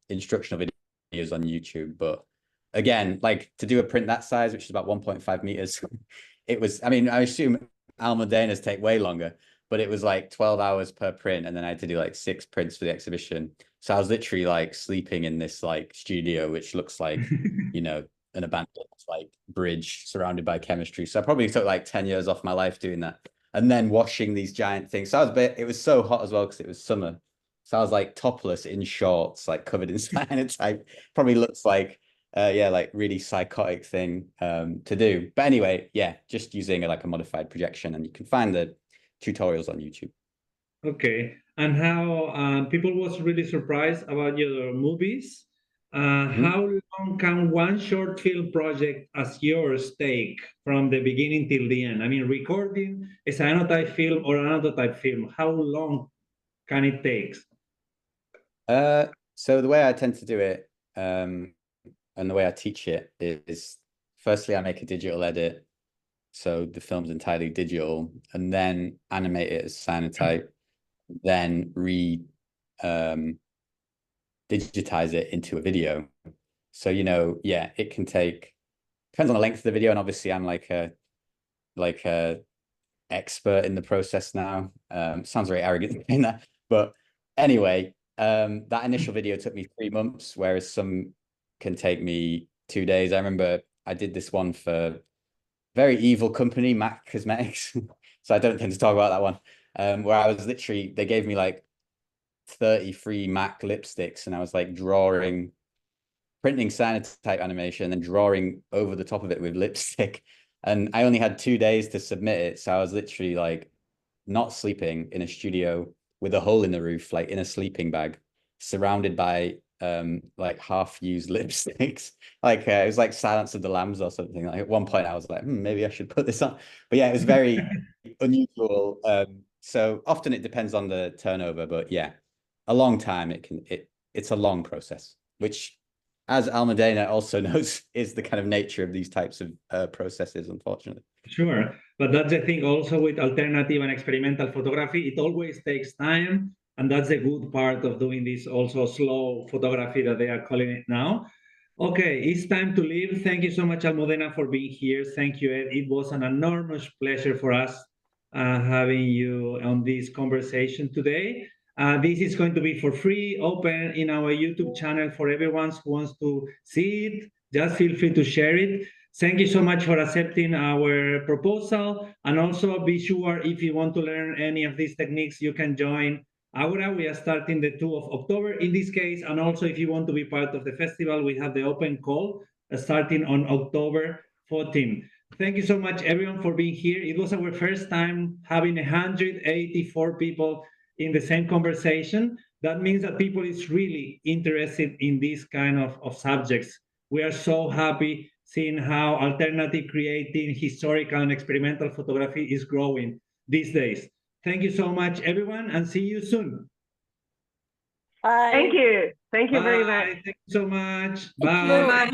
instructional videos on YouTube. But again, like to do a print that size, which is about 1.5 meters, it was, I mean, I assume Almudena's take way longer, but it was like 12 hours per print, and then I had to do like 6 prints for the exhibition. So I was literally like sleeping in this like studio, which looks like, you know, an abandoned like bridge surrounded by chemistry. So I probably took like 10 years off my life doing that. And then washing these giant things. So I was it was so hot as well because it was summer. So I was like topless in shorts, like covered in cyanotype. Probably looks like yeah, like really psychotic thing to do. But anyway, yeah, just using like a modified projection, and you can find the tutorials on YouTube. Okay, and how people was really surprised about your movies. How long can one short film project as yours take from the beginning till the end? I mean, recording a cyanotype film or an anotype film, how long can it take? So the way I tend to do it, and the way I teach it is, firstly, I make a digital edit. So the film's entirely digital, and then animate it as cyanotype, then digitize it into a video. So, you know, yeah, it can take, depends on the length of the video. And obviously I'm like a expert in the process now. Sounds very arrogant in that, but anyway, that initial video took me 3 months, whereas some can take me 2 days. I remember I did this one for very evil company, MAC Cosmetics. So I don't tend to talk about that one. Where I was literally, they gave me like 33 MAC lipsticks, and I was like printing cyanotype animation and then drawing over the top of it with lipstick. And I only had 2 days to submit it. So I was literally like not sleeping in a studio with a hole in the roof, like in a sleeping bag, surrounded by like half-used lipsticks. Like it was like Silence of the Lambs or something. Like at one point I was like, maybe I should put this on. But yeah, it was very unusual. So often it depends on the turnover, but yeah, a long time it's a long process, which, as Almudena also knows, is the kind of nature of these types of processes, unfortunately. Sure, but that's the thing also with alternative and experimental photography. It always takes time, and that's the good part of doing this also slow photography that they are calling it now. Okay, it's time to leave. Thank you so much, Almudena, for being here. Thank you, Ed. It was an enormous pleasure for us having you on this conversation today. This is going to be for free, open in our YouTube channel for everyone who wants to see it. Just feel free to share it. Thank you so much for accepting our proposal. And also be sure, if you want to learn any of these techniques, you can join Agora. We are starting the 2nd of October in this case. And also, if you want to be part of the festival, we have the open call starting on October 14th. Thank you so much, everyone, for being here. It was our first time having 184 people in the same conversation. That means that people is really interested in these kind of subjects. We are so happy seeing how alternative creating, historical and experimental photography is growing these days. Thank you so much, everyone, and see you soon. Bye. Thank you. Thank you very much. Thank you so much. Bye.